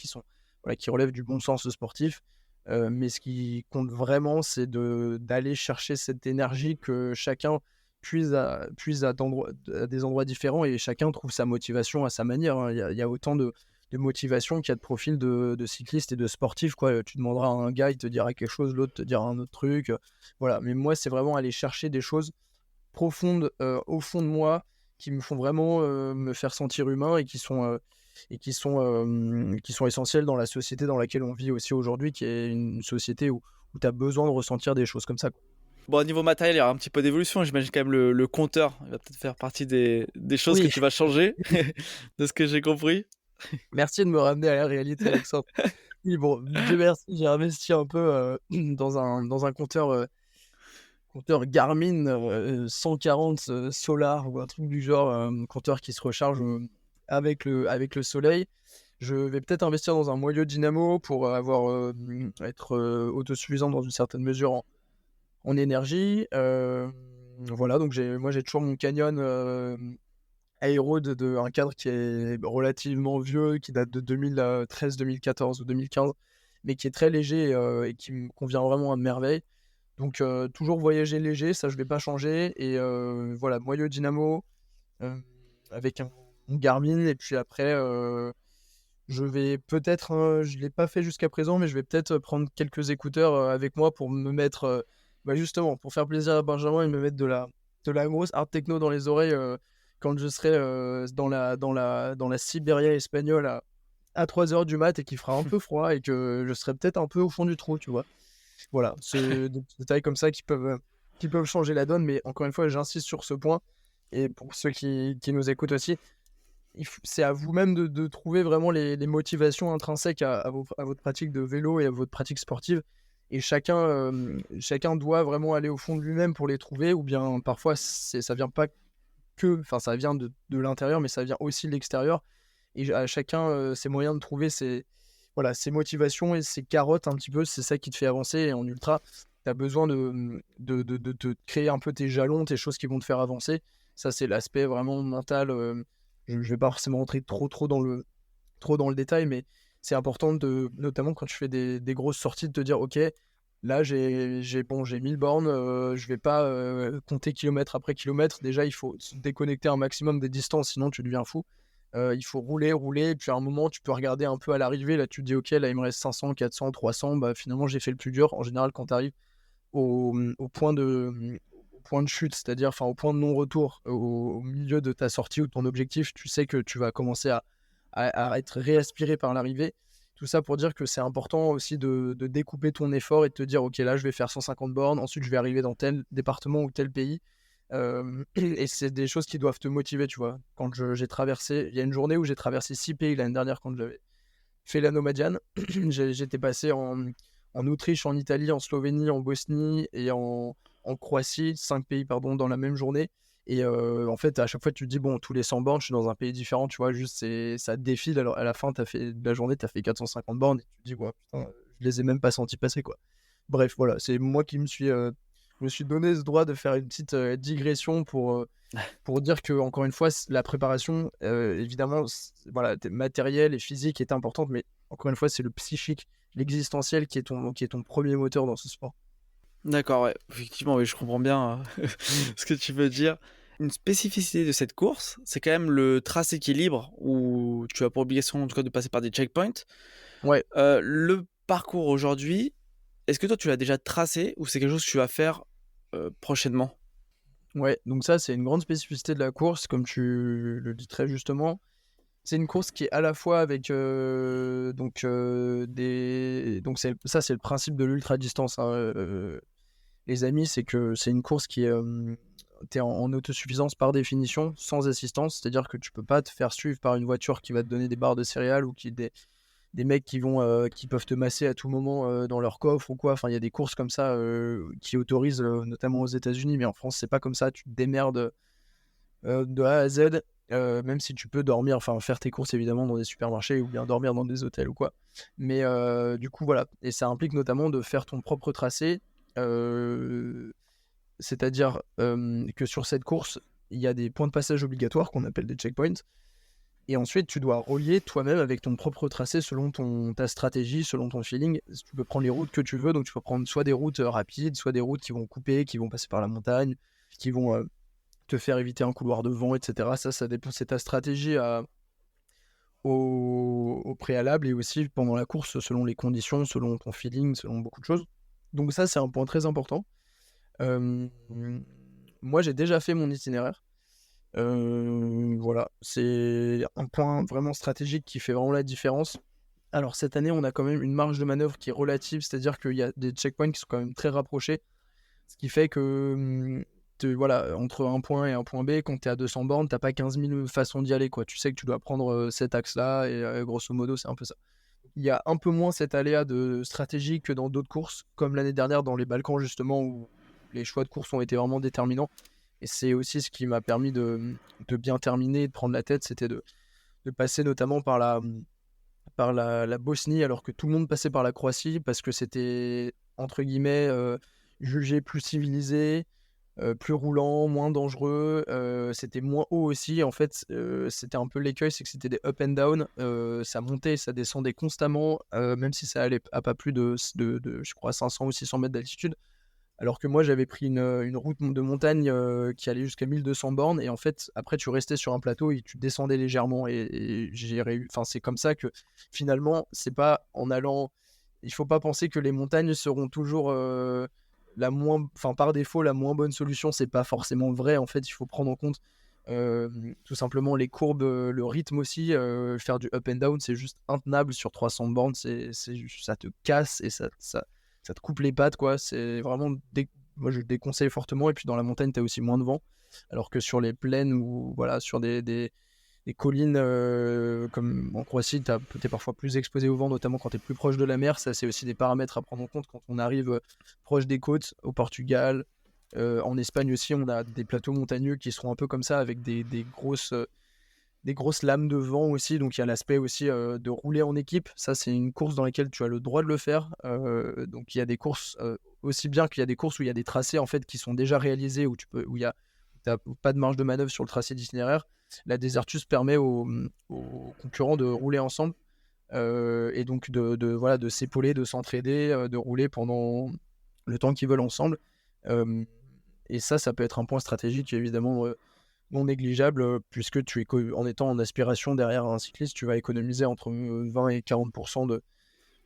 voilà, qui relèvent du bon sens sportif, mais ce qui compte vraiment, c'est d'aller chercher cette énergie que chacun puise à des endroits différents, et chacun trouve sa motivation à sa manière, hein. Il y a autant de motivation qu'il y a de profils de cyclistes et de sportifs, quoi. Tu demanderas à un gars, il te dira quelque chose, l'autre te dira un autre truc. Voilà. Mais moi, c'est vraiment aller chercher des choses profondes au fond de moi qui me font vraiment me faire sentir humain et qui sont essentielles dans la société dans laquelle on vit aussi aujourd'hui, qui est une société où tu as besoin de ressentir des choses comme ça, quoi. Bon, au niveau matériel, il y aura un petit peu d'évolution. J'imagine quand même le compteur, il va peut-être faire partie des choses que Oui. tu vas changer, de ce que j'ai compris. Merci de me ramener à la réalité, Alexandre. Oui, bon, Dieu merci, j'ai investi un peu dans un compteur Garmin 140 Solar ou un truc du genre, compteur qui se recharge avec le soleil. Je vais peut-être investir dans un moyeu dynamo pour être autosuffisant dans une certaine mesure en énergie. Voilà, donc moi j'ai toujours mon Canyon aéro un cadre qui est relativement vieux, qui date de 2013, 2014 ou 2015, mais qui est très léger et qui me convient vraiment à merveille. Donc toujours voyager léger, ça je vais pas changer. Et voilà, moyeu dynamo avec un Garmin. Et puis après, je vais peut-être, je l'ai pas fait jusqu'à présent, mais je vais peut-être prendre quelques écouteurs avec moi pour me mettre, justement, pour faire plaisir à Benjamin et me mettre de la grosse hard techno dans les oreilles quand je serai dans la Sibérie espagnole à 3h du mat et qu'il fera un peu froid et que je serai peut-être un peu au fond du trou, tu vois. Voilà, c'est des petits détails comme ça qui peuvent changer la donne, mais encore une fois, j'insiste sur ce point. Et pour ceux qui nous écoutent aussi, c'est à vous-même de trouver vraiment les motivations intrinsèques à votre pratique de vélo et à votre pratique sportive. Et chacun doit vraiment aller au fond de lui-même pour les trouver, ou bien parfois ça vient pas ça vient de l'intérieur, mais ça vient aussi de l'extérieur. Et à chacun ses moyens de trouver ses motivations et ses carottes un petit peu, c'est ça qui te fait avancer. Et en ultra, tu as besoin de te créer un peu tes jalons, tes choses qui vont te faire avancer. Ça, c'est l'aspect vraiment mental. Je vais pas forcément rentrer trop dans le détail, mais c'est important, notamment quand tu fais des grosses sorties, de te dire, ok, là j'ai 1000 bornes, je vais pas compter kilomètre après kilomètre. Déjà, il faut se déconnecter un maximum des distances, sinon tu deviens fou. Il faut rouler, et puis à un moment, tu peux regarder un peu à l'arrivée. Là, tu te dis, ok, là, il me reste 500, 400, 300. Bah, finalement, j'ai fait le plus dur. En général, quand tu arrives au point de chute, c'est-à-dire au point de non-retour, au milieu de ta sortie ou de ton objectif, tu sais que tu vas commencer à être réaspiré par l'arrivée. Tout ça pour dire que c'est important aussi de découper ton effort et de te dire, ok, là, je vais faire 150 bornes, ensuite, je vais arriver dans tel département ou tel pays. Et c'est des choses qui doivent te motiver, tu vois. Quand j'ai traversé, il y a une journée où j'ai traversé 6 pays l'année dernière quand j'avais fait la Nomadiane. J'étais passé en en Autriche, en Italie, en Slovénie, en Bosnie et en Croatie, 5 pays pardon, dans la même journée. Et en fait, à chaque fois, tu te dis, bon, tous les 100 bornes, je suis dans un pays différent, tu vois, juste ça défile. Alors, à la fin, de la journée, tu as fait 450 bornes et tu te dis, ouais, putain, je les ai même pas sentis passer, quoi. Bref, voilà, c'est moi qui je me suis donné ce droit de faire une petite digression pour dire que, encore une fois, la préparation, évidemment, voilà, matérielle et physique est importante, mais encore une fois, c'est le psychique, l'existentiel qui est ton premier moteur dans ce sport. D'accord, ouais. Effectivement, oui, je comprends bien ce que tu veux dire. Une spécificité de cette course, c'est quand même le tracé qui est libre, où tu as pour obligation en tout cas de passer par des checkpoints. Ouais, Le parcours aujourd'hui, est-ce que toi tu l'as déjà tracé ou c'est quelque chose que tu vas faire prochainement? ouais, donc ça, c'est une grande spécificité de la course, comme tu le dis très justement. C'est une course qui est à la fois avec c'est le principe de l'ultra distance, hein, les amis, c'est que c'est une course qui est t'es en autosuffisance par définition, sans assistance, c'est-à-dire que tu peux pas te faire suivre par une voiture qui va te donner des barres de céréales ou des mecs qui peuvent te masser à tout moment dans leur coffre ou quoi. Enfin, il y a des courses comme ça qui autorisent, notamment aux États-Unis, mais en France, c'est pas comme ça. Tu te démerdes de A à Z, même si tu peux dormir, enfin faire tes courses évidemment dans des supermarchés ou bien dormir dans des hôtels ou quoi. Mais du coup, voilà. Et ça implique notamment de faire ton propre tracé, c'est-à-dire que sur cette course, il y a des points de passage obligatoires qu'on appelle des checkpoints. Et ensuite, tu dois relier toi-même avec ton propre tracé selon ta stratégie, selon ton feeling. Tu peux prendre les routes que tu veux, donc tu peux prendre soit des routes rapides, soit des routes qui vont couper, qui vont passer par la montagne, qui vont te faire éviter un couloir de vent, etc. Ça dépend, c'est ta stratégie au préalable et aussi pendant la course, selon les conditions, selon ton feeling, selon beaucoup de choses. Donc ça, c'est un point très important. Moi, j'ai déjà fait mon itinéraire. Voilà, c'est un point vraiment stratégique qui fait vraiment la différence. Alors cette année, on a quand même une marge de manœuvre qui est relative, c'est-à-dire qu'il y a des checkpoints qui sont quand même très rapprochés, ce qui fait que voilà, entre un point et un point B, quand tu es à 200 bornes, t'as pas 15 000 façons d'y aller, quoi. Tu sais que tu dois prendre cet axe-là, et grosso modo, c'est un peu ça. Il y a un peu moins cet aléa de stratégie que dans d'autres courses, comme l'année dernière dans les Balkans, justement, où les choix de course ont été vraiment déterminants. Et c'est aussi ce qui m'a permis de bien terminer, de prendre la tête, c'était de passer notamment par la Bosnie, alors que tout le monde passait par la Croatie, parce que c'était, entre guillemets, jugé plus civilisé, plus roulant, moins dangereux, c'était moins haut aussi. En fait, c'était un peu l'écueil, c'est que c'était des up and down, ça montait, ça descendait constamment, même si ça allait à pas plus de je crois, 500 ou 600 mètres d'altitude. Alors que moi, j'avais pris une route de montagne qui allait jusqu'à 1200 bornes. Et en fait, après, tu restais sur un plateau et tu descendais légèrement. Et enfin, c'est comme ça que finalement, c'est pas en allant. Il faut pas penser que les montagnes seront toujours par défaut, la moins bonne solution. C'est pas forcément vrai. En fait, il faut prendre en compte tout simplement les courbes, le rythme aussi. Faire du up and down, c'est juste intenable sur 300 bornes. Ça te casse et ça te coupe les pattes, quoi. C'est vraiment moi je déconseille fortement. Et puis dans la montagne, tu as aussi moins de vent, alors que sur les plaines ou voilà, sur des collines comme en Croatie, t'es parfois plus exposé au vent, notamment quand tu es plus proche de la mer. Ça, c'est aussi des paramètres à prendre en compte quand on arrive proche des côtes, au Portugal. En Espagne aussi, on a des plateaux montagneux qui seront un peu comme ça, avec des grosses lames de vent aussi. Donc il y a l'aspect aussi de rouler en équipe. Ça, c'est une course dans laquelle tu as le droit de le faire. Donc il y a des courses, aussi bien qu'il y a des courses où il y a des tracés en fait qui sont déjà réalisés, où t'as pas de marge de manœuvre sur le tracé d'itinéraire. La Desertus permet aux concurrents de rouler ensemble, et donc voilà, de s'épauler, de s'entraider, de rouler pendant le temps qu'ils veulent ensemble. Et ça peut être un point stratégique évidemment non négligeable, puisque en étant en aspiration derrière un cycliste, tu vas économiser entre 20 et 40%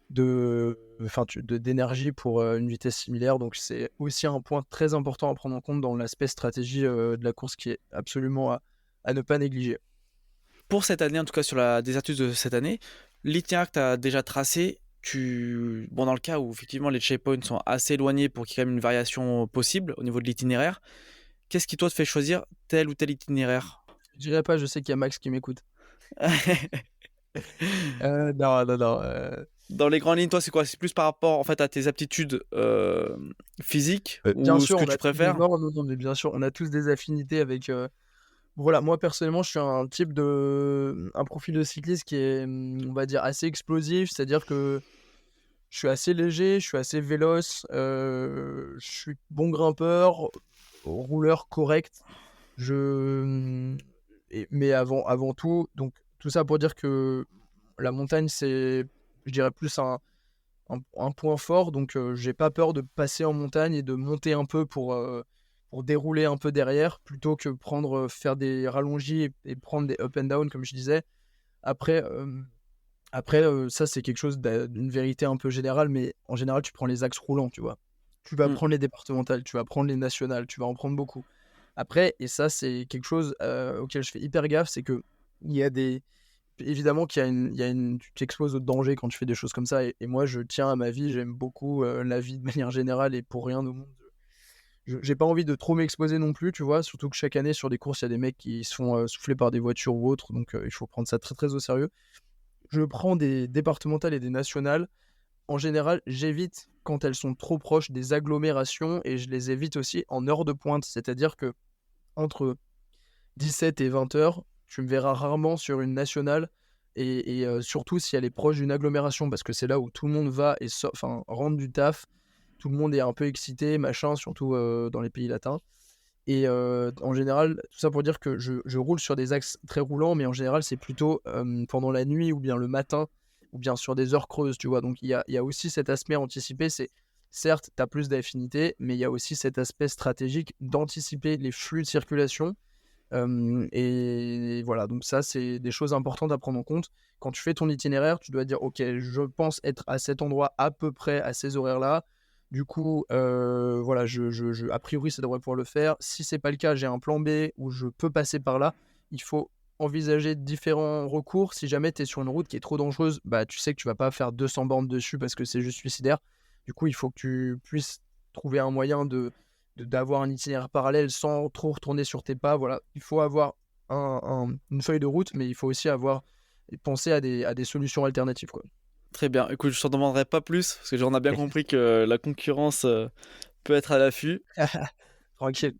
d'énergie pour une vitesse similaire. Donc c'est aussi un point très important à prendre en compte dans l'aspect stratégie de la course, qui est absolument à ne pas négliger. Pour cette année, en tout cas sur la Desertus de cette année, l'itinéraire que tu as déjà tracé, dans le cas où effectivement les checkpoints sont assez éloignés pour qu'il y ait quand même une variation possible au niveau de l'itinéraire, qu'est-ce qui toi te fait choisir tel ou tel itinéraire? Je dirais pas, je sais qu'il y a Max qui m'écoute. Non, non, non. Dans les grandes lignes, toi, c'est quoi? C'est plus par rapport en fait à tes aptitudes physiques Bien ou ce sûr, que on tu a tous des... préfères? Non, non, non, mais bien sûr, on a tous des affinités avec... Voilà, moi personnellement, je suis un type de... un profil de cycliste qui est, on va dire, assez explosif, c'est-à-dire que je suis assez léger, je suis assez véloce, je suis bon grimpeur, rouleur correct. Mais avant tout, donc tout ça pour dire que la montagne, c'est, je dirais, plus un point fort. Donc, j'ai pas peur de passer en montagne et de monter un peu pour dérouler un peu derrière, plutôt que faire des rallongis et prendre des up and down, comme je disais. Après, ça, c'est quelque chose d'une vérité un peu générale, mais en général, tu prends les axes roulants, tu vois. Tu vas Mmh. prendre les départementales, tu vas prendre les nationales, tu vas en prendre beaucoup. Après, et ça, c'est quelque chose auquel je fais hyper gaffe, c'est que il y a des... Évidemment tu t'exposes au danger quand tu fais des choses comme ça, et moi, je tiens à ma vie, j'aime beaucoup la vie de manière générale, et pour rien au monde, j'ai pas envie de trop m'exposer non plus, tu vois, surtout que chaque année, sur des courses, il y a des mecs qui se font souffler par des voitures ou autres, donc il faut prendre ça très très au sérieux. Je prends des départementales et des nationales. En général, j'évite quand elles sont trop proches des agglomérations, et je les évite aussi en heure de pointe. C'est-à-dire que entre 17 et 20 heures, tu me verras rarement sur une nationale, et surtout si elle est proche d'une agglomération, parce que c'est là où tout le monde va et enfin, rentre du taf. Tout le monde est un peu excité, machin, surtout dans les pays latins. Et en général, tout ça pour dire que je roule sur des axes très roulants, mais en général, c'est plutôt pendant la nuit ou bien le matin, ou bien sur des heures creuses, tu vois. Donc il y a aussi cet aspect anticipé. C'est, certes, tu as plus d'affinité, mais il y a aussi cet aspect stratégique d'anticiper les flux de circulation. Et voilà, donc ça, c'est des choses importantes à prendre en compte. Quand tu fais ton itinéraire, tu dois dire, ok, je pense être à cet endroit à peu près à ces horaires-là. Du coup, voilà, a priori, ça devrait pouvoir le faire. Si c'est pas le cas, j'ai un plan B où je peux passer par là. Il faut envisager différents recours. Si jamais tu es sur une route qui est trop dangereuse, bah, tu sais que tu vas pas faire 200 bornes dessus parce que c'est juste suicidaire. Du coup, il faut que tu puisses trouver un moyen d'avoir un itinéraire parallèle sans trop retourner sur tes pas. Voilà, il faut avoir une feuille de route, mais il faut aussi penser à des solutions alternatives, quoi. Très bien. Écoute, je t'en demanderai pas plus parce que j'en ai bien compris que la concurrence peut être à l'affût. Tranquille.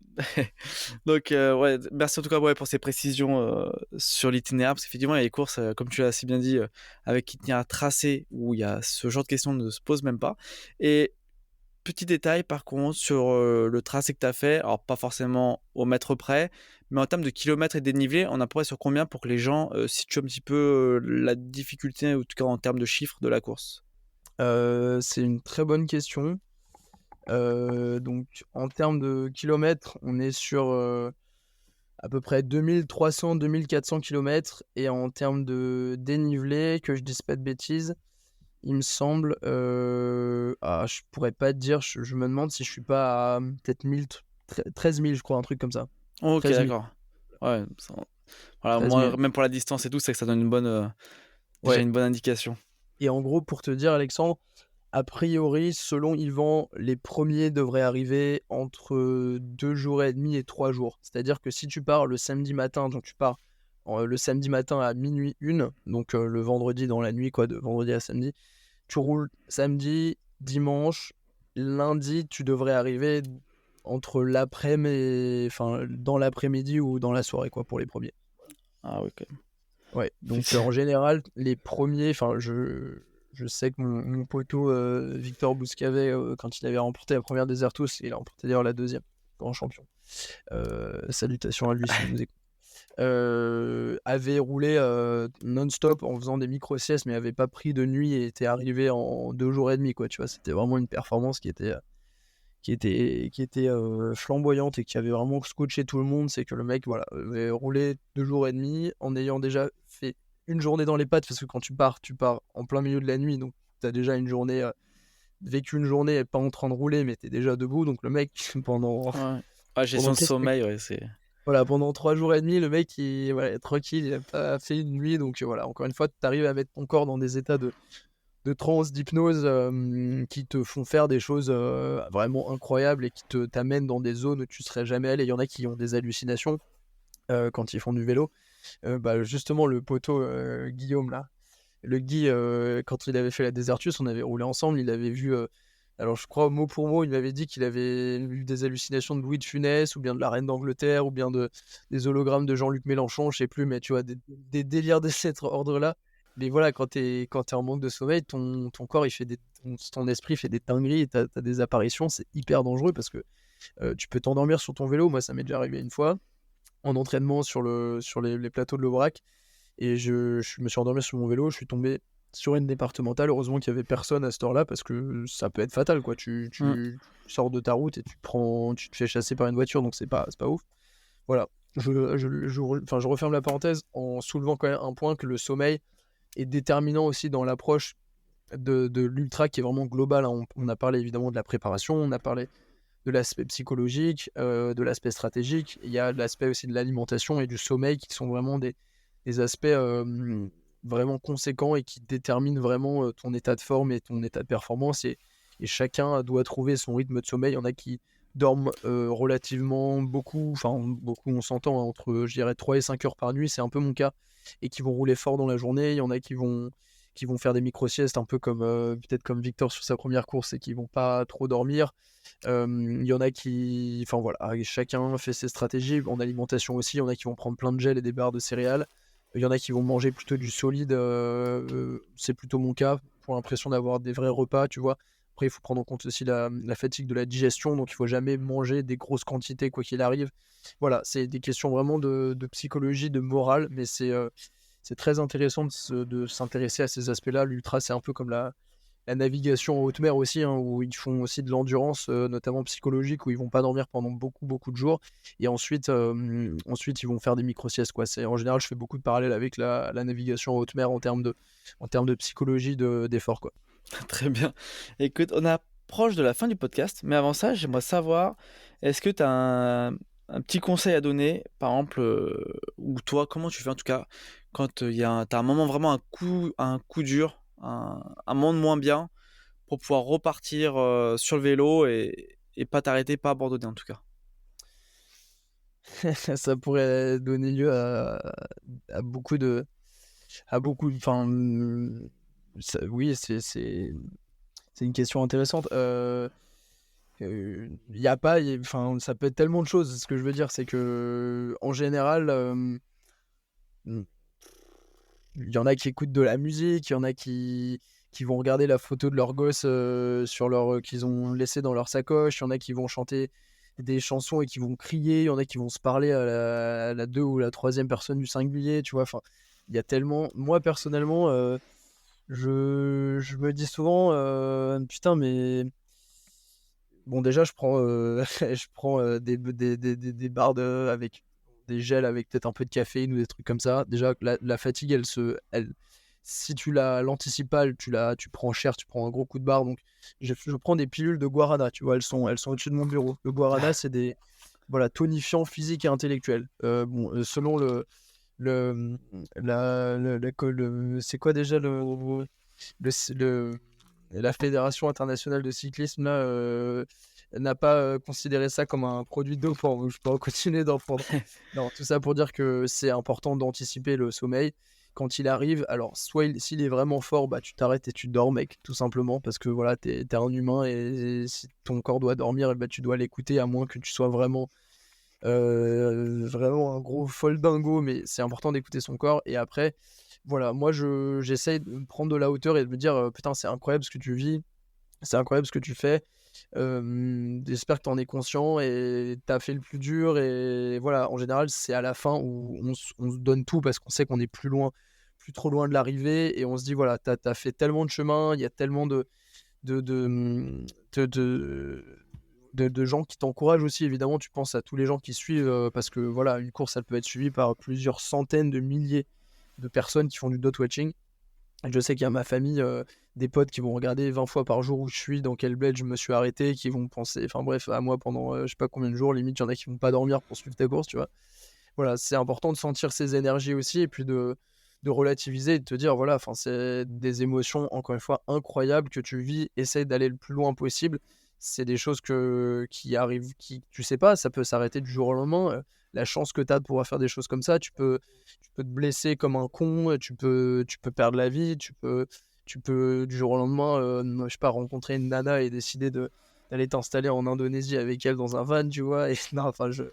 Donc, ouais, merci en tout cas ouais, pour ces précisions sur l'itinéraire, parce qu'effectivement, il y a les courses, comme tu l'as si bien dit, avec itinéraire tracé, où il y a ce genre de questions ne se pose même pas. Et petit détail, par contre, sur le tracé que tu as fait, alors pas forcément au mètre près, mais en termes de kilomètres et dénivelé, on a peu sur combien pour que les gens situent un petit peu la difficulté, ou en tout cas en termes de chiffres de la course? C'est une très bonne question. Donc, en termes de kilomètres, on est sur à peu près 2300-2400 kilomètres. Et en termes de dénivelé, que je dise pas de bêtises, il me semble, je pourrais pas te dire, je me demande si je suis pas à peut-être 13 000, je crois, un truc comme ça. Ok, 13 000. d'accord. Ouais, voilà, 13 moi, 000. même pour la distance et tout, c'est que ça donne une bonne, déjà Ouais. une bonne indication. Et en gros, pour te dire, Alexandre, a priori, selon Yvan, les premiers devraient arriver entre 2 jours et demi et 3 jours. C'est-à-dire que si tu pars le samedi matin, donc tu pars le samedi matin à minuit 1, donc le vendredi dans la nuit, quoi, de vendredi à samedi, tu roules samedi, dimanche, lundi, tu devrais arriver entre l'après-midi, enfin, dans l'après-midi ou dans la soirée, quoi, pour les premiers. Ah oui, quand même. Ouais, donc en général, les premiers, enfin, je sais que mon poteau Victor Bouscavet, quand il avait remporté la première des Airtos, il a remporté d'ailleurs la deuxième, grand champion. Salutations à lui s'il nous écoute. Avait roulé non-stop en faisant des micro-siestes, mais avait pas pris de nuit et était arrivé en 2 jours et demi, quoi. Tu vois, c'était vraiment une performance qui était flamboyante et qui avait vraiment scotché tout le monde. C'est que le mec, voilà, avait roulé 2 jours et demi en ayant déjà fait une journée dans les pattes, parce que quand tu pars en plein milieu de la nuit, donc tu as déjà vécu une journée et pas en train de rouler, mais tu es déjà debout. Donc le mec, pendant Ouais. Ah, gestion de quelques- sommeil, ouais, c'est. voilà, pendant 3 jours et demi, le mec, voilà, est tranquille, il a pas fait une nuit. Donc voilà, encore une fois, tu arrives à mettre ton corps dans des états de transe, d'hypnose, qui te font faire des choses vraiment incroyables et qui t'amènent dans des zones où tu serais jamais allé. Il y en a qui ont des hallucinations quand ils font du vélo. Justement, le poteau Guillaume là, Le Guy, quand il avait fait la Desertus, on avait roulé ensemble, il avait vu, alors je crois mot pour mot, il m'avait dit qu'il avait eu des hallucinations de Louis de Funès, ou bien de la reine d'Angleterre, ou bien des hologrammes de Jean-Luc Mélenchon, je sais plus, mais tu vois, des délires de cet ordre-là. Mais voilà, quand t'es en manque de sommeil, ton corps, ton esprit fait des dingueries, et t'as des apparitions, c'est hyper dangereux parce que tu peux t'endormir sur ton vélo. Moi, ça m'est déjà arrivé une fois, en entraînement sur les plateaux de l'Aubrac, et je me suis endormi sur mon vélo, je suis tombé sur une départementale. Heureusement qu'il y avait personne à cette heure-là, parce que ça peut être fatal, quoi. Tu sors de ta route et tu te fais chasser par une voiture, donc c'est pas ouf. Voilà. Enfin, je referme la parenthèse en soulevant quand même un point, que le sommeil est déterminant aussi dans l'approche de l'ultra, qui est vraiment global, hein. On a parlé évidemment de la préparation, on a parlé de l'aspect psychologique, de l'aspect stratégique. Il y a l'aspect aussi de l'alimentation et du sommeil, qui sont vraiment des aspects vraiment conséquents, et qui déterminent vraiment ton état de forme et ton état de performance. Et chacun doit trouver son rythme de sommeil. Il y en a qui dorment relativement beaucoup, enfin beaucoup, on s'entend, hein, entre, je dirais, 3 et 5 heures par nuit, c'est un peu mon cas, et qui vont rouler fort dans la journée. Il y en a qui vont faire des micro-siestes, un peu comme peut-être comme Victor sur sa première course, et qui vont pas trop dormir. Il y en a qui... Enfin voilà, chacun fait ses stratégies. En alimentation aussi, il y en a qui vont prendre plein de gel et des barres de céréales. Il y en a qui vont manger plutôt du solide. C'est plutôt mon cas, pour l'impression d'avoir des vrais repas, tu vois. Après, il faut prendre en compte aussi la fatigue de la digestion, donc il faut jamais manger des grosses quantités, quoi qu'il arrive. Voilà, c'est des questions vraiment de psychologie, de morale, mais c'est très intéressant de s'intéresser à ces aspects-là. L'ultra, c'est un peu comme la navigation en haute mer aussi, hein, où ils font aussi de l'endurance, notamment psychologique, où ils vont pas dormir pendant beaucoup, beaucoup de jours. Et ensuite, ils vont faire des micro-siestes, quoi. En général, je fais beaucoup de parallèles avec la navigation en haute mer, en termes de psychologie d'effort, quoi. Très bien. Écoute, on approche de la fin du podcast, mais avant ça, j'aimerais savoir, est-ce que tu as un petit conseil à donner, par exemple, ou toi, comment tu fais en tout cas, quand t'as un moment vraiment, un coup dur, un moment de moins bien, pour pouvoir repartir sur le vélo et pas t'arrêter, pas abandonner en tout cas. Ça pourrait donner lieu à beaucoup de... Enfin, oui, c'est une question intéressante. Y a pas, enfin, ça peut être tellement de choses. Ce que je veux dire, c'est que en général, il y en a qui écoutent de la musique, il y en a qui vont regarder la photo de leur gosse qu'ils ont laissé dans leur sacoche, il y en a qui vont chanter des chansons et qui vont crier, il y en a qui vont se parler à la deux ou la troisième personne du singulier, tu vois. Enfin, il y a tellement... Moi, personnellement, je me dis souvent, putain, mais... Bon, déjà, je prends, je prends des barres avec des gels, avec peut-être un peu de caféine ou des trucs comme ça. Déjà, la fatigue, si tu l'anticipes pas, tu prends cher, tu prends un gros coup de barre. Donc, je prends des pilules de guarana, tu vois, elles sont au-dessus de mon bureau. Le guarana, c'est des, voilà, tonifiants physiques et intellectuels. Bon, selon le, c'est quoi déjà la Fédération internationale de cyclisme, là, n'a pas considéré ça comme un produit dopant, donc je peux en continuer d'en prendre. Non, tout ça pour dire que c'est important d'anticiper le sommeil quand il arrive. Alors, soit s'il est vraiment fort, bah tu t'arrêtes et tu dors, mec, tout simplement, parce que voilà, t'es un humain, et si ton corps doit dormir, bah, tu dois l'écouter, à moins que tu sois vraiment un gros foldingo, mais c'est important d'écouter son corps. Et après, voilà, moi j'essaye de prendre de la hauteur et de me dire putain, c'est incroyable ce que tu vis, c'est incroyable ce que tu fais. J'espère que tu en es conscient et tu as fait le plus dur. Et voilà, en général, c'est à la fin où on se donne tout, parce qu'on sait qu'on est plus trop loin de l'arrivée, et on se dit voilà, tu as fait tellement de chemin, il y a tellement de, de, de, de, de gens qui t'encouragent aussi. Évidemment, tu penses à tous les gens qui suivent, parce que voilà, une course, elle peut être suivie par plusieurs centaines de milliers de personnes qui font du dot watching. Je sais qu'il y a ma famille, des potes qui vont regarder 20 fois par jour où je suis, dans quel bled je me suis arrêté, qui vont penser, enfin bref, à moi pendant je sais pas combien de jours. Limite, il y en a qui vont pas dormir pour suivre ta course, tu vois. Voilà, c'est important de sentir ces énergies aussi, et puis de relativiser et de te dire, voilà, enfin, c'est des émotions, encore une fois, incroyables que tu vis. Essaye d'aller le plus loin possible. C'est des choses qui arrivent, tu sais pas, ça peut s'arrêter du jour au lendemain. la chance que tu as de pouvoir faire des choses comme ça. Tu peux te blesser comme un con, tu peux perdre la vie, tu peux du jour au lendemain, je sais pas, rencontrer une nana et décider d'aller t'installer en Indonésie avec elle dans un van, tu vois. Et non, enfin, je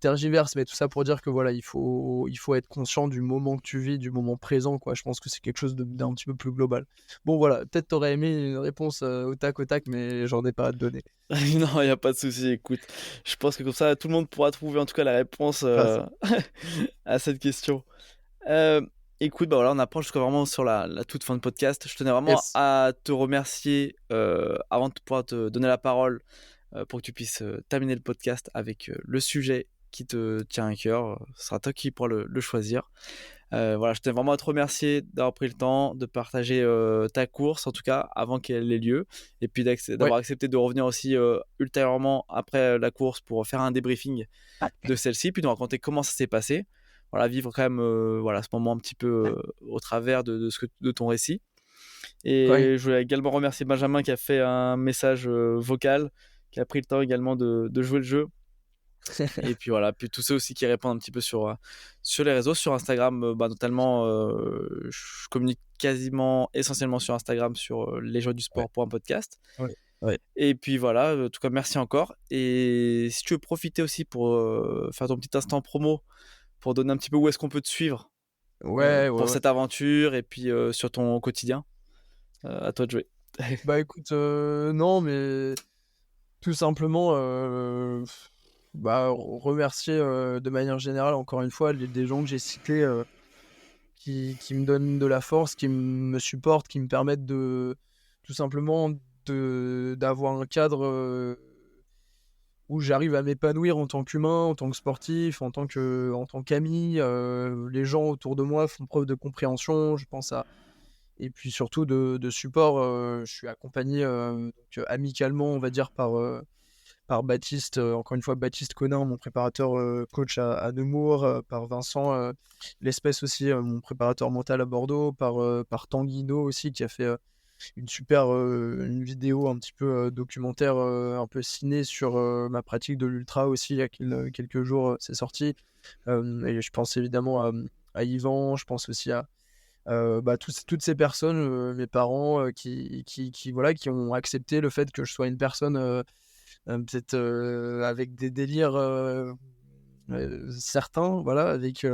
tergiverse, mais tout ça pour dire que voilà, il faut être conscient du moment que tu vis, du moment présent, quoi. Je pense que c'est quelque chose d'un petit peu plus global. Bon, voilà, peut-être t'aurais aimé une réponse au tac, mais j'en ai pas à te donner. Non, il n'y a pas de souci, écoute. Je pense que comme ça, tout le monde pourra trouver en tout cas la réponse à cette question. Euh, Écoute, bah voilà, on approche vraiment sur la toute fin de podcast. Je tenais vraiment Yes. à te remercier avant de pouvoir te donner la parole pour que tu puisses terminer le podcast avec le sujet qui te tient à cœur. Ce sera toi qui pourras le choisir. Voilà, je tenais vraiment à te remercier d'avoir pris le temps de partager ta course, en tout cas avant qu'elle ait lieu, et puis d'avoir accepté de revenir aussi ultérieurement après la course pour faire un débriefing de celle-ci, puis de raconter comment ça s'est passé. Voilà, vivre quand même voilà, ce moment un petit peu au travers de ton récit. Et je voulais également remercier Benjamin qui a fait un message vocal, qui a pris le temps également de jouer le jeu. Et puis voilà, puis tous ceux aussi qui répondent un petit peu sur les réseaux, sur Instagram notamment, je communique quasiment essentiellement sur Instagram sur les joies du sport pour un podcast. Ouais. Et puis voilà, en tout cas merci encore. Et si tu veux profiter aussi pour faire ton petit instant promo, pour donner un petit peu où est-ce qu'on peut te suivre pour cette aventure et puis sur ton quotidien, à toi de jouer. Bah écoute, non, mais tout simplement remercier de manière générale, encore une fois, des gens que j'ai cités qui me donnent de la force, qui me supportent, qui me permettent tout simplement d'avoir un cadre où j'arrive à m'épanouir en tant qu'humain, en tant que sportif, en tant qu'ami. Les gens autour de moi font preuve de compréhension, je pense et puis surtout de support. Je suis accompagné donc, amicalement, on va dire, par Baptiste, encore une fois Baptiste Conin, mon préparateur coach à Nemours, par Vincent L'Espèce aussi, mon préparateur mental à Bordeaux, par Tanguino aussi, qui a fait une super une vidéo un petit peu documentaire, un peu ciné sur ma pratique de l'ultra aussi, il y a quelques jours, c'est sorti. Et je pense évidemment à Yvan, je pense aussi à toutes ces personnes, mes parents, qui ont accepté le fait que je sois une personne peut-être avec des délires certains, voilà, avec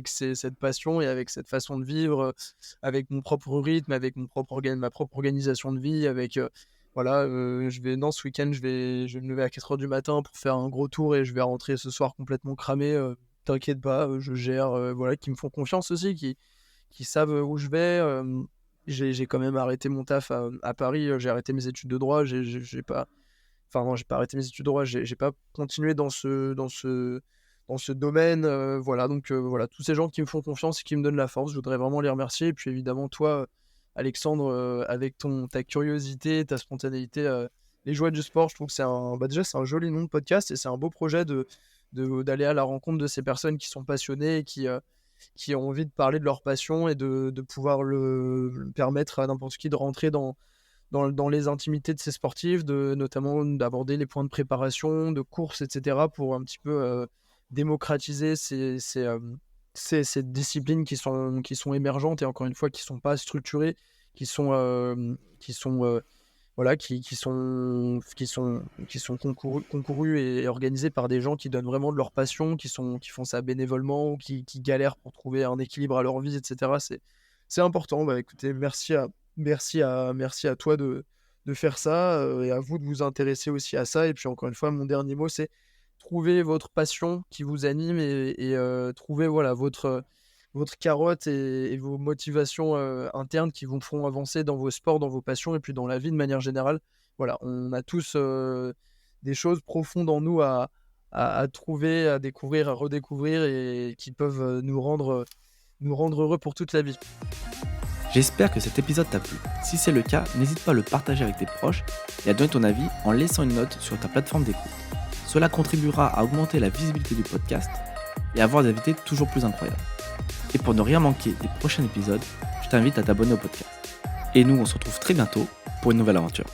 cette passion et avec cette façon de vivre, avec mon propre rythme, avec ma propre organisation de vie, avec ce week-end, je vais me lever à 4h du matin pour faire un gros tour et je vais rentrer ce soir complètement cramé. T'inquiète pas, je gère, qui me font confiance aussi, qui savent où je vais. J'ai quand même arrêté mon taf à Paris, j'ai arrêté mes études de droit, j'ai pas arrêté mes études de droit, j'ai pas continué dans ce domaine. Donc tous ces gens qui me font confiance et qui me donnent la force, je voudrais vraiment les remercier. Et puis évidemment toi, Alexandre, avec ta curiosité, ta spontanéité, les joies du sport, je trouve que c'est un joli nom de podcast et c'est un beau projet d'aller à la rencontre de ces personnes qui sont passionnées et qui ont envie de parler de leur passion et de pouvoir le permettre à n'importe qui de rentrer dans les intimités de ces sportifs, notamment d'aborder les points de préparation, de course, etc., pour un petit peu démocratiser ces disciplines qui sont émergentes et encore une fois qui sont pas structurées, qui sont concourues et organisées par des gens qui donnent vraiment de leur passion, qui font ça bénévolement ou qui galèrent pour trouver un équilibre à leur vie, etc. C'est important. Bah écoutez, merci à toi de faire ça, et à vous de vous intéresser aussi à ça. Et puis encore une fois, mon dernier mot, c'est trouver votre passion qui vous anime et trouver votre carotte et vos motivations internes qui vous feront avancer dans vos sports, dans vos passions et puis dans la vie de manière générale. Voilà, on a tous des choses profondes en nous à trouver, à découvrir, à redécouvrir et qui peuvent nous rendre heureux pour toute la vie. J'espère que cet épisode t'a plu. Si c'est le cas, n'hésite pas à le partager avec tes proches et à donner ton avis en laissant une note sur ta plateforme d'écoute. Cela contribuera à augmenter la visibilité du podcast et à avoir des invités toujours plus incroyables. Et pour ne rien manquer des prochains épisodes, je t'invite à t'abonner au podcast. Et nous, on se retrouve très bientôt pour une nouvelle aventure.